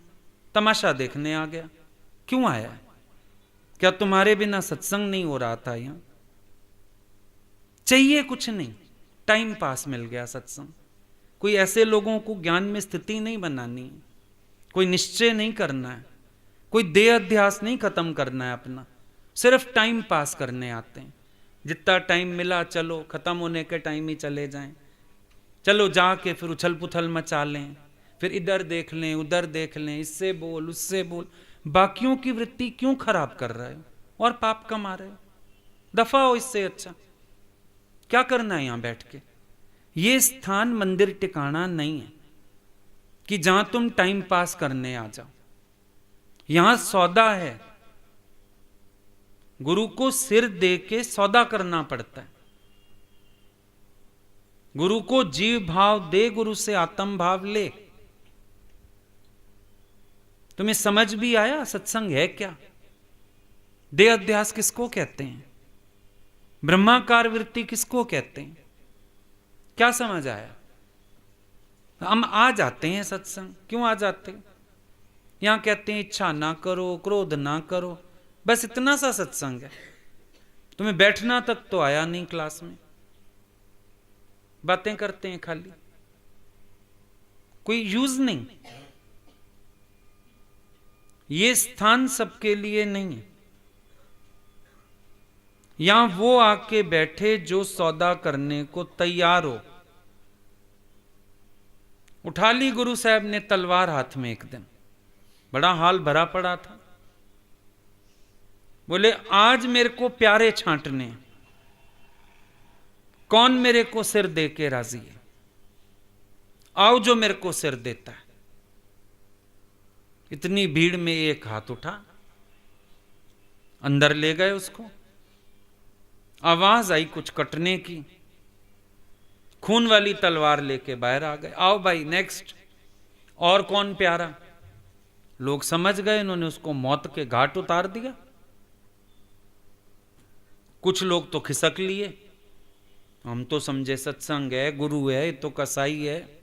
तमाशा देखने आ गया। क्यों आया? क्या तुम्हारे बिना सत्संग नहीं हो रहा था? यहां चाहिए कुछ नहीं, टाइम पास मिल गया सत्संग। कोई ऐसे लोगों को ज्ञान में स्थिति नहीं बनानी है, कोई निश्चय नहीं करना है, कोई देह अध्यास नहीं खत्म करना है अपना, सिर्फ टाइम पास करने आते हैं। जितना टाइम मिला चलो, खत्म होने के टाइम ही चले जाएं, चलो जाके फिर उछल पुथल मचा लें, फिर इधर देख लें उधर देख लें, इससे बोल उससे बोल। बाकियों की वृत्ति क्यों खराब कर रहे हो और पाप कमा रहे हो? दफा हो इससे अच्छा। क्या करना है यहां बैठ के? ये स्थान मंदिर टिकाना नहीं है कि जहां तुम टाइम पास करने आ जाओ। यहां सौदा है, गुरु को सिर दे के सौदा करना पड़ता है। गुरु को जीव भाव दे, गुरु से आत्म भाव ले। तुम्हें समझ भी आया सत्संग है क्या? देह अध्यास किसको कहते हैं? ब्रह्माकार वृत्ति किसको कहते हैं? क्या समझ आया? हम आ जाते हैं सत्संग, क्यों आ जाते? यहां कहते हैं इच्छा ना करो, क्रोध ना करो, बस इतना सा सत्संग है। तुम्हें बैठना तक तो आया नहीं क्लास में, बातें करते हैं खाली, कोई यूज नहीं। ये स्थान सबके लिए नहीं है। यहां वो आके बैठे जो सौदा करने को तैयार हो। उठा ली गुरु साहब ने तलवार हाथ में एक दिन, बड़ा हाल भरा पड़ा था। बोले आज मेरे को प्यारे छांटने, कौन मेरे को सिर दे के राजी है? आओ जो मेरे को सिर देता है। इतनी भीड़ में एक हाथ उठा, अंदर ले गए उसको। आवाज आई कुछ कटने की, खून वाली तलवार लेके बाहर आ गए। आओ भाई नेक्स्ट, और कौन प्यारा? लोग समझ गए, इन्होंने उसको मौत के घाट उतार दिया। कुछ लोग तो खिसक लिए, हम तो समझे सत्संग है, गुरु है, ये तो कसाई है।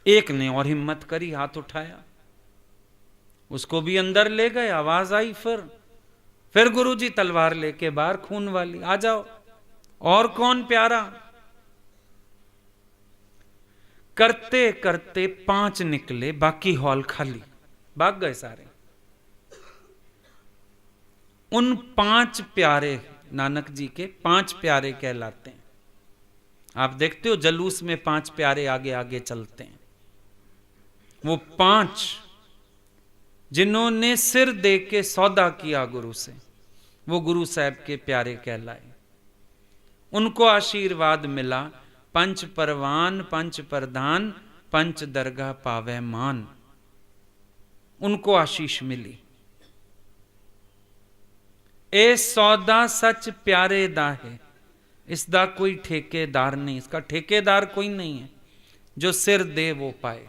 एक ने और हिम्मत करी, हाथ उठाया, उसको भी अंदर ले गए। आवाज आई फिर गुरुजी तलवार लेके बाहर, खून वाली, आ जाओ, और कौन प्यारा? करते करते 5 निकले, बाकी हॉल खाली, भाग गए सारे। उन 5 प्यारे नानक जी के 5 प्यारे कहलाते हैं। आप देखते हो जलूस में 5 प्यारे आगे आगे चलते हैं। वो 5 जिन्होंने सिर दे के सौदा किया गुरु से, वो गुरु साहब के प्यारे कहलाए। उनको आशीर्वाद मिला, पंच परवान पंच प्रधान पंच दरगाह पावे मान। उनको आशीष मिली। ए सौदा सच प्यारे दा है, इसका कोई ठेकेदार नहीं, इसका ठेकेदार कोई नहीं है। जो सिर दे वो पाए,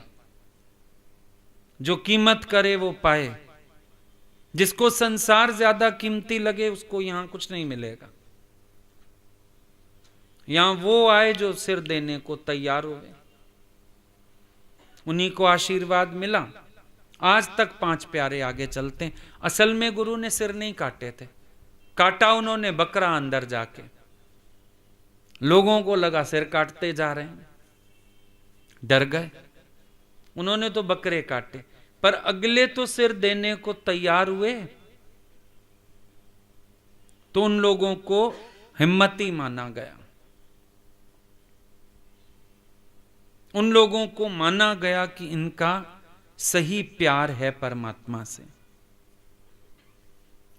जो कीमत करे वो पाए। जिसको संसार ज्यादा कीमती लगे उसको यहां कुछ नहीं मिलेगा। यहां वो आए जो सिर देने को तैयार हुए, उन्हीं को आशीर्वाद मिला। आज तक 5 प्यारे आगे चलते हैं। असल में गुरु ने सिर नहीं काटे थे, काटा उन्होंने बकरा अंदर जाके। लोगों को लगा सिर काटते जा रहे हैं, डर गए, उन्होंने तो बकरे काटे। पर अगले तो सिर देने को तैयार हुए, तो उन लोगों को हिम्मती माना गया। उन लोगों को माना गया कि इनका सही प्यार है परमात्मा से।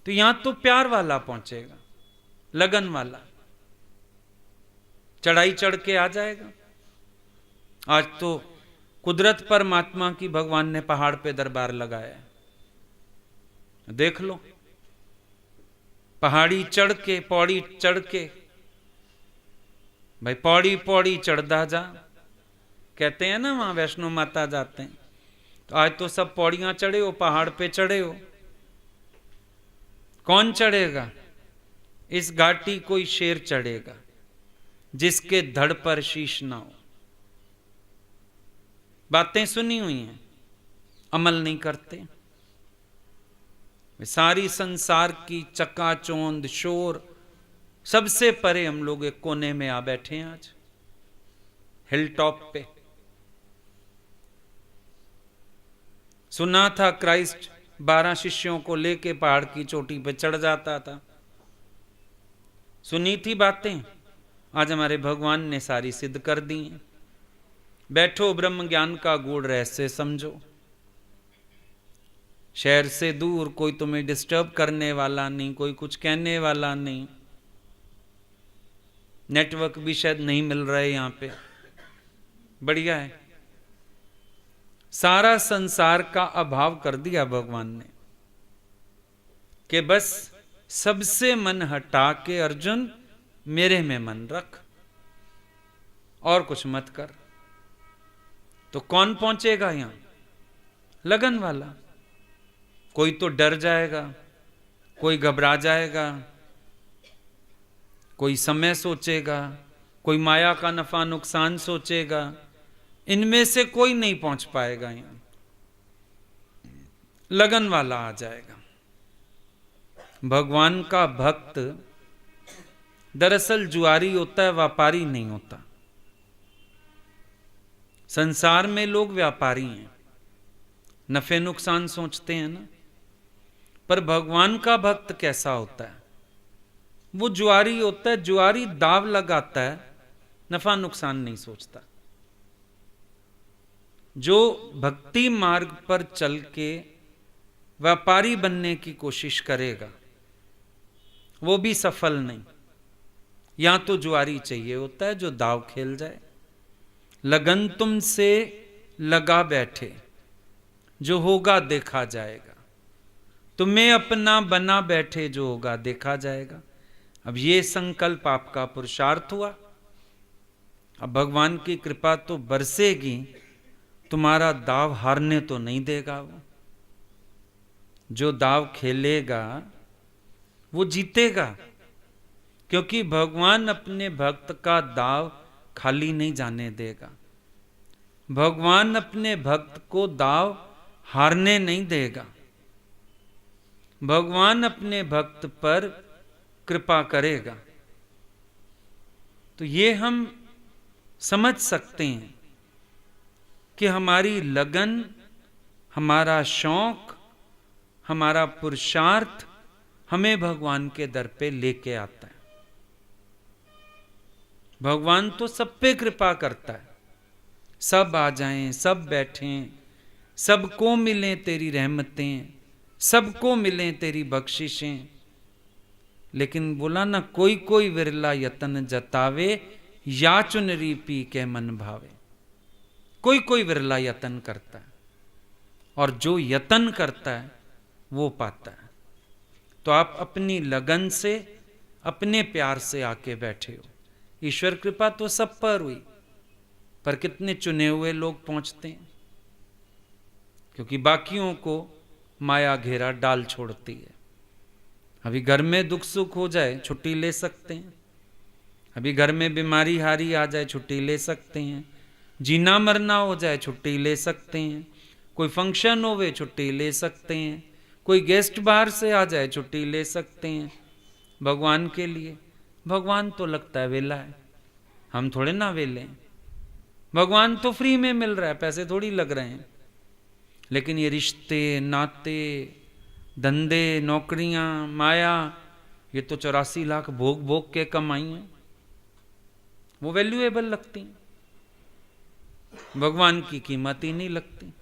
तो यहां तो प्यार वाला पहुंचेगा, लगन वाला, चढ़ाई चढ़ के आ जाएगा। आज तो कुदरत परमात्मा की भगवान ने पहाड़ पे दरबार लगाया है। देख लो, पहाड़ी चढ़ के, पौड़ी चढ़ के, भाई पौड़ी पौड़ी चढ़दा जा, कहते हैं ना, वहां वैष्णो माता जाते हैं। तो आज तो सब पौड़ियां चढ़े हो, पहाड़ पे चढ़े हो। कौन चढ़ेगा? इस घाटी कोई शेर चढ़ेगा जिसके धड़ पर शीश ना हो। बातें सुनी हुई हैं, अमल नहीं करते। सारी संसार की चकाचौंध शोर सबसे परे हम लोग एक कोने में आ बैठे हैं आज हिल टॉप पे। सुना था क्राइस्ट 12 शिष्यों को लेके पहाड़ की चोटी पे चढ़ जाता था, सुनी थी बातें। आज हमारे भगवान ने सारी सिद्ध कर दी हैं। बैठो ब्रह्म ज्ञान का गूढ़ रहस्य समझो। शहर से दूर, कोई तुम्हें डिस्टर्ब करने वाला नहीं, कोई कुछ कहने वाला नहीं। नेटवर्क भी शायद नहीं मिल रहा है यहां पे, बढ़िया है। सारा संसार का अभाव कर दिया भगवान ने कि बस सबसे मन हटा के अर्जुन मेरे में मन रख और कुछ मत कर। तो कौन पहुंचेगा यहां? लगन वाला। कोई तो डर जाएगा, कोई घबरा जाएगा, कोई समय सोचेगा, कोई माया का नफा नुकसान सोचेगा। इनमें से कोई नहीं पहुंच पाएगा यहां। लगन वाला आ जाएगा। भगवान का भक्त दरअसल जुआरी होता है, व्यापारी नहीं होता। संसार में लोग व्यापारी हैं, नफे नुकसान सोचते हैं ना। पर भगवान का भक्त कैसा होता है? वो जुआरी होता है। जुआरी दाव लगाता है, नफा नुकसान नहीं सोचता। जो भक्ति मार्ग पर चल के व्यापारी बनने की कोशिश करेगा वो भी सफल नहीं। यहां तो जुआरी चाहिए होता है जो दाव खेल जाए। लगन तुमसे लगा बैठे, जो होगा देखा जाएगा। तुम्हें अपना बना बैठे, जो होगा देखा जाएगा। अब ये संकल्प आपका पुरुषार्थ हुआ। अब भगवान की कृपा तो बरसेगी, तुम्हारा दाव हारने तो नहीं देगा। वो जो दाव खेलेगा वो जीतेगा, क्योंकि भगवान अपने भक्त का दाव खाली नहीं जाने देगा। भगवान अपने भक्त को दाव हारने नहीं देगा। भगवान अपने भक्त पर कृपा करेगा। तो ये हम समझ सकते हैं कि हमारी लगन, हमारा शौक, हमारा पुरुषार्थ हमें भगवान के दर पे लेके आता है। भगवान तो सब पे कृपा करता है। सब आ जाएं, सब बैठें, सबको मिले तेरी रहमतें, सबको मिले तेरी बख्शिशें। लेकिन बोला ना, कोई कोई विरला यतन जतावे, या चुनरी पी के मन भावे। कोई कोई विरला यतन करता है, और जो यतन करता है वो पाता है। तो आप अपनी लगन से, अपने प्यार से आके बैठे हो। ईश्वर कृपा तो सब पर हुई, पर कितने चुने हुए लोग पहुंचते हैं, क्योंकि बाकियों को माया घेरा डाल छोड़ती है। अभी घर में दुख सुख हो जाए, छुट्टी ले सकते हैं। अभी घर में बीमारी हारी आ जाए, छुट्टी ले सकते हैं। जीना मरना हो जाए, छुट्टी ले सकते हैं। कोई फंक्शन होवे, छुट्टी ले सकते हैं। कोई गेस्ट बाहर से आ जाए, छुट्टी ले सकते हैं। भगवान के लिए, भगवान तो लगता है वेला है, हम थोड़े ना वेले हैं। भगवान तो फ्री में मिल रहा है, पैसे थोड़ी लग रहे हैं। लेकिन ये रिश्ते नाते, धंधे, नौकरियां, माया, ये तो 84 लाख भोग भोग के कमाई हैं, वो वैल्यूएबल लगती हैं। भगवान की कीमत ही नहीं लगती।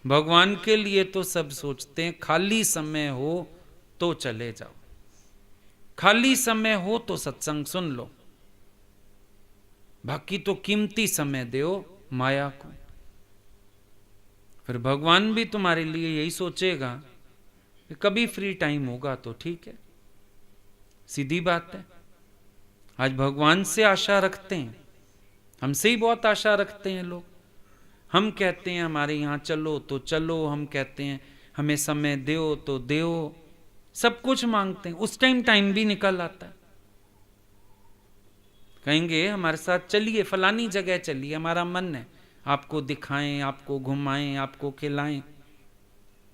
भगवान के लिए तो सब सोचते हैं खाली समय हो तो चले जाओ, खाली समय हो तो सत्संग सुन लो, बाकी तो कीमती समय दो माया को। फिर भगवान भी तुम्हारे लिए यही सोचेगा कि कभी फ्री टाइम होगा तो ठीक है। सीधी बात है। आज भगवान से आशा रखते हैं, हमसे ही बहुत आशा रखते हैं लोग। हम कहते हैं हमारे यहाँ चलो तो चलो, हम कहते हैं हमें समय दो तो दो, सब कुछ मांगते हैं। उस टाइम भी निकल आता है। कहेंगे हमारे साथ चलिए, फलानी जगह चलिए, हमारा मन है आपको दिखाएं, आपको घुमाएं, आपको खिलाएं।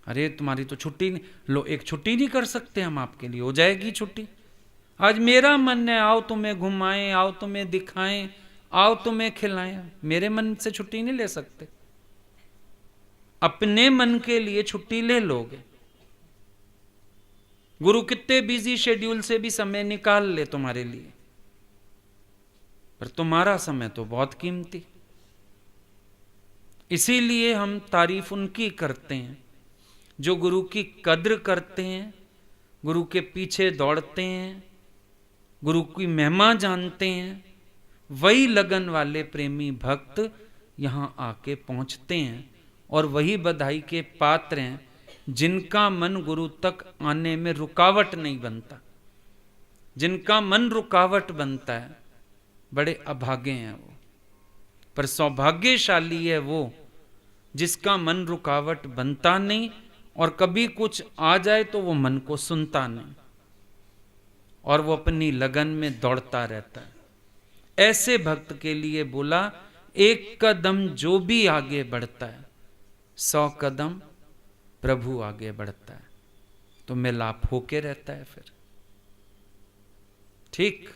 अरे तुम्हारी तो छुट्टी नहीं, लो एक छुट्टी नहीं कर सकते हम आपके लिए, हो जाएगी छुट्टी। आज मेरा मन है आओ तुम्हें घुमाएं, आओ तुम्हें दिखाएं, आओ तुम्हें खिलाएं। मेरे मन से छुट्टी नहीं ले सकते। अपने मन के लिए छुट्टी ले लोगे। गुरु कितने बिजी शेड्यूल से भी समय निकाल ले तुम्हारे लिए, पर तुम्हारा समय तो बहुत कीमती। इसीलिए हम तारीफ उनकी करते हैं जो गुरु की कद्र करते हैं, गुरु के पीछे दौड़ते हैं, गुरु की महिमा जानते हैं। वही लगन वाले प्रेमी भक्त यहां आके पहुंचते हैं, और वही बधाई के पात्र हैं जिनका मन गुरु तक आने में रुकावट नहीं बनता। जिनका मन रुकावट बनता है बड़े अभागे हैं वो, पर सौभाग्यशाली है वो जिसका मन रुकावट बनता नहीं, और कभी कुछ आ जाए तो वो मन को सुनता नहीं, और वो अपनी लगन में दौड़ता रहता है। ऐसे भक्त के लिए बोला, एक कदम जो भी आगे बढ़ता है 100 कदम प्रभु आगे बढ़ता है। तो मिलाप होके रहता है फिर। ठीक।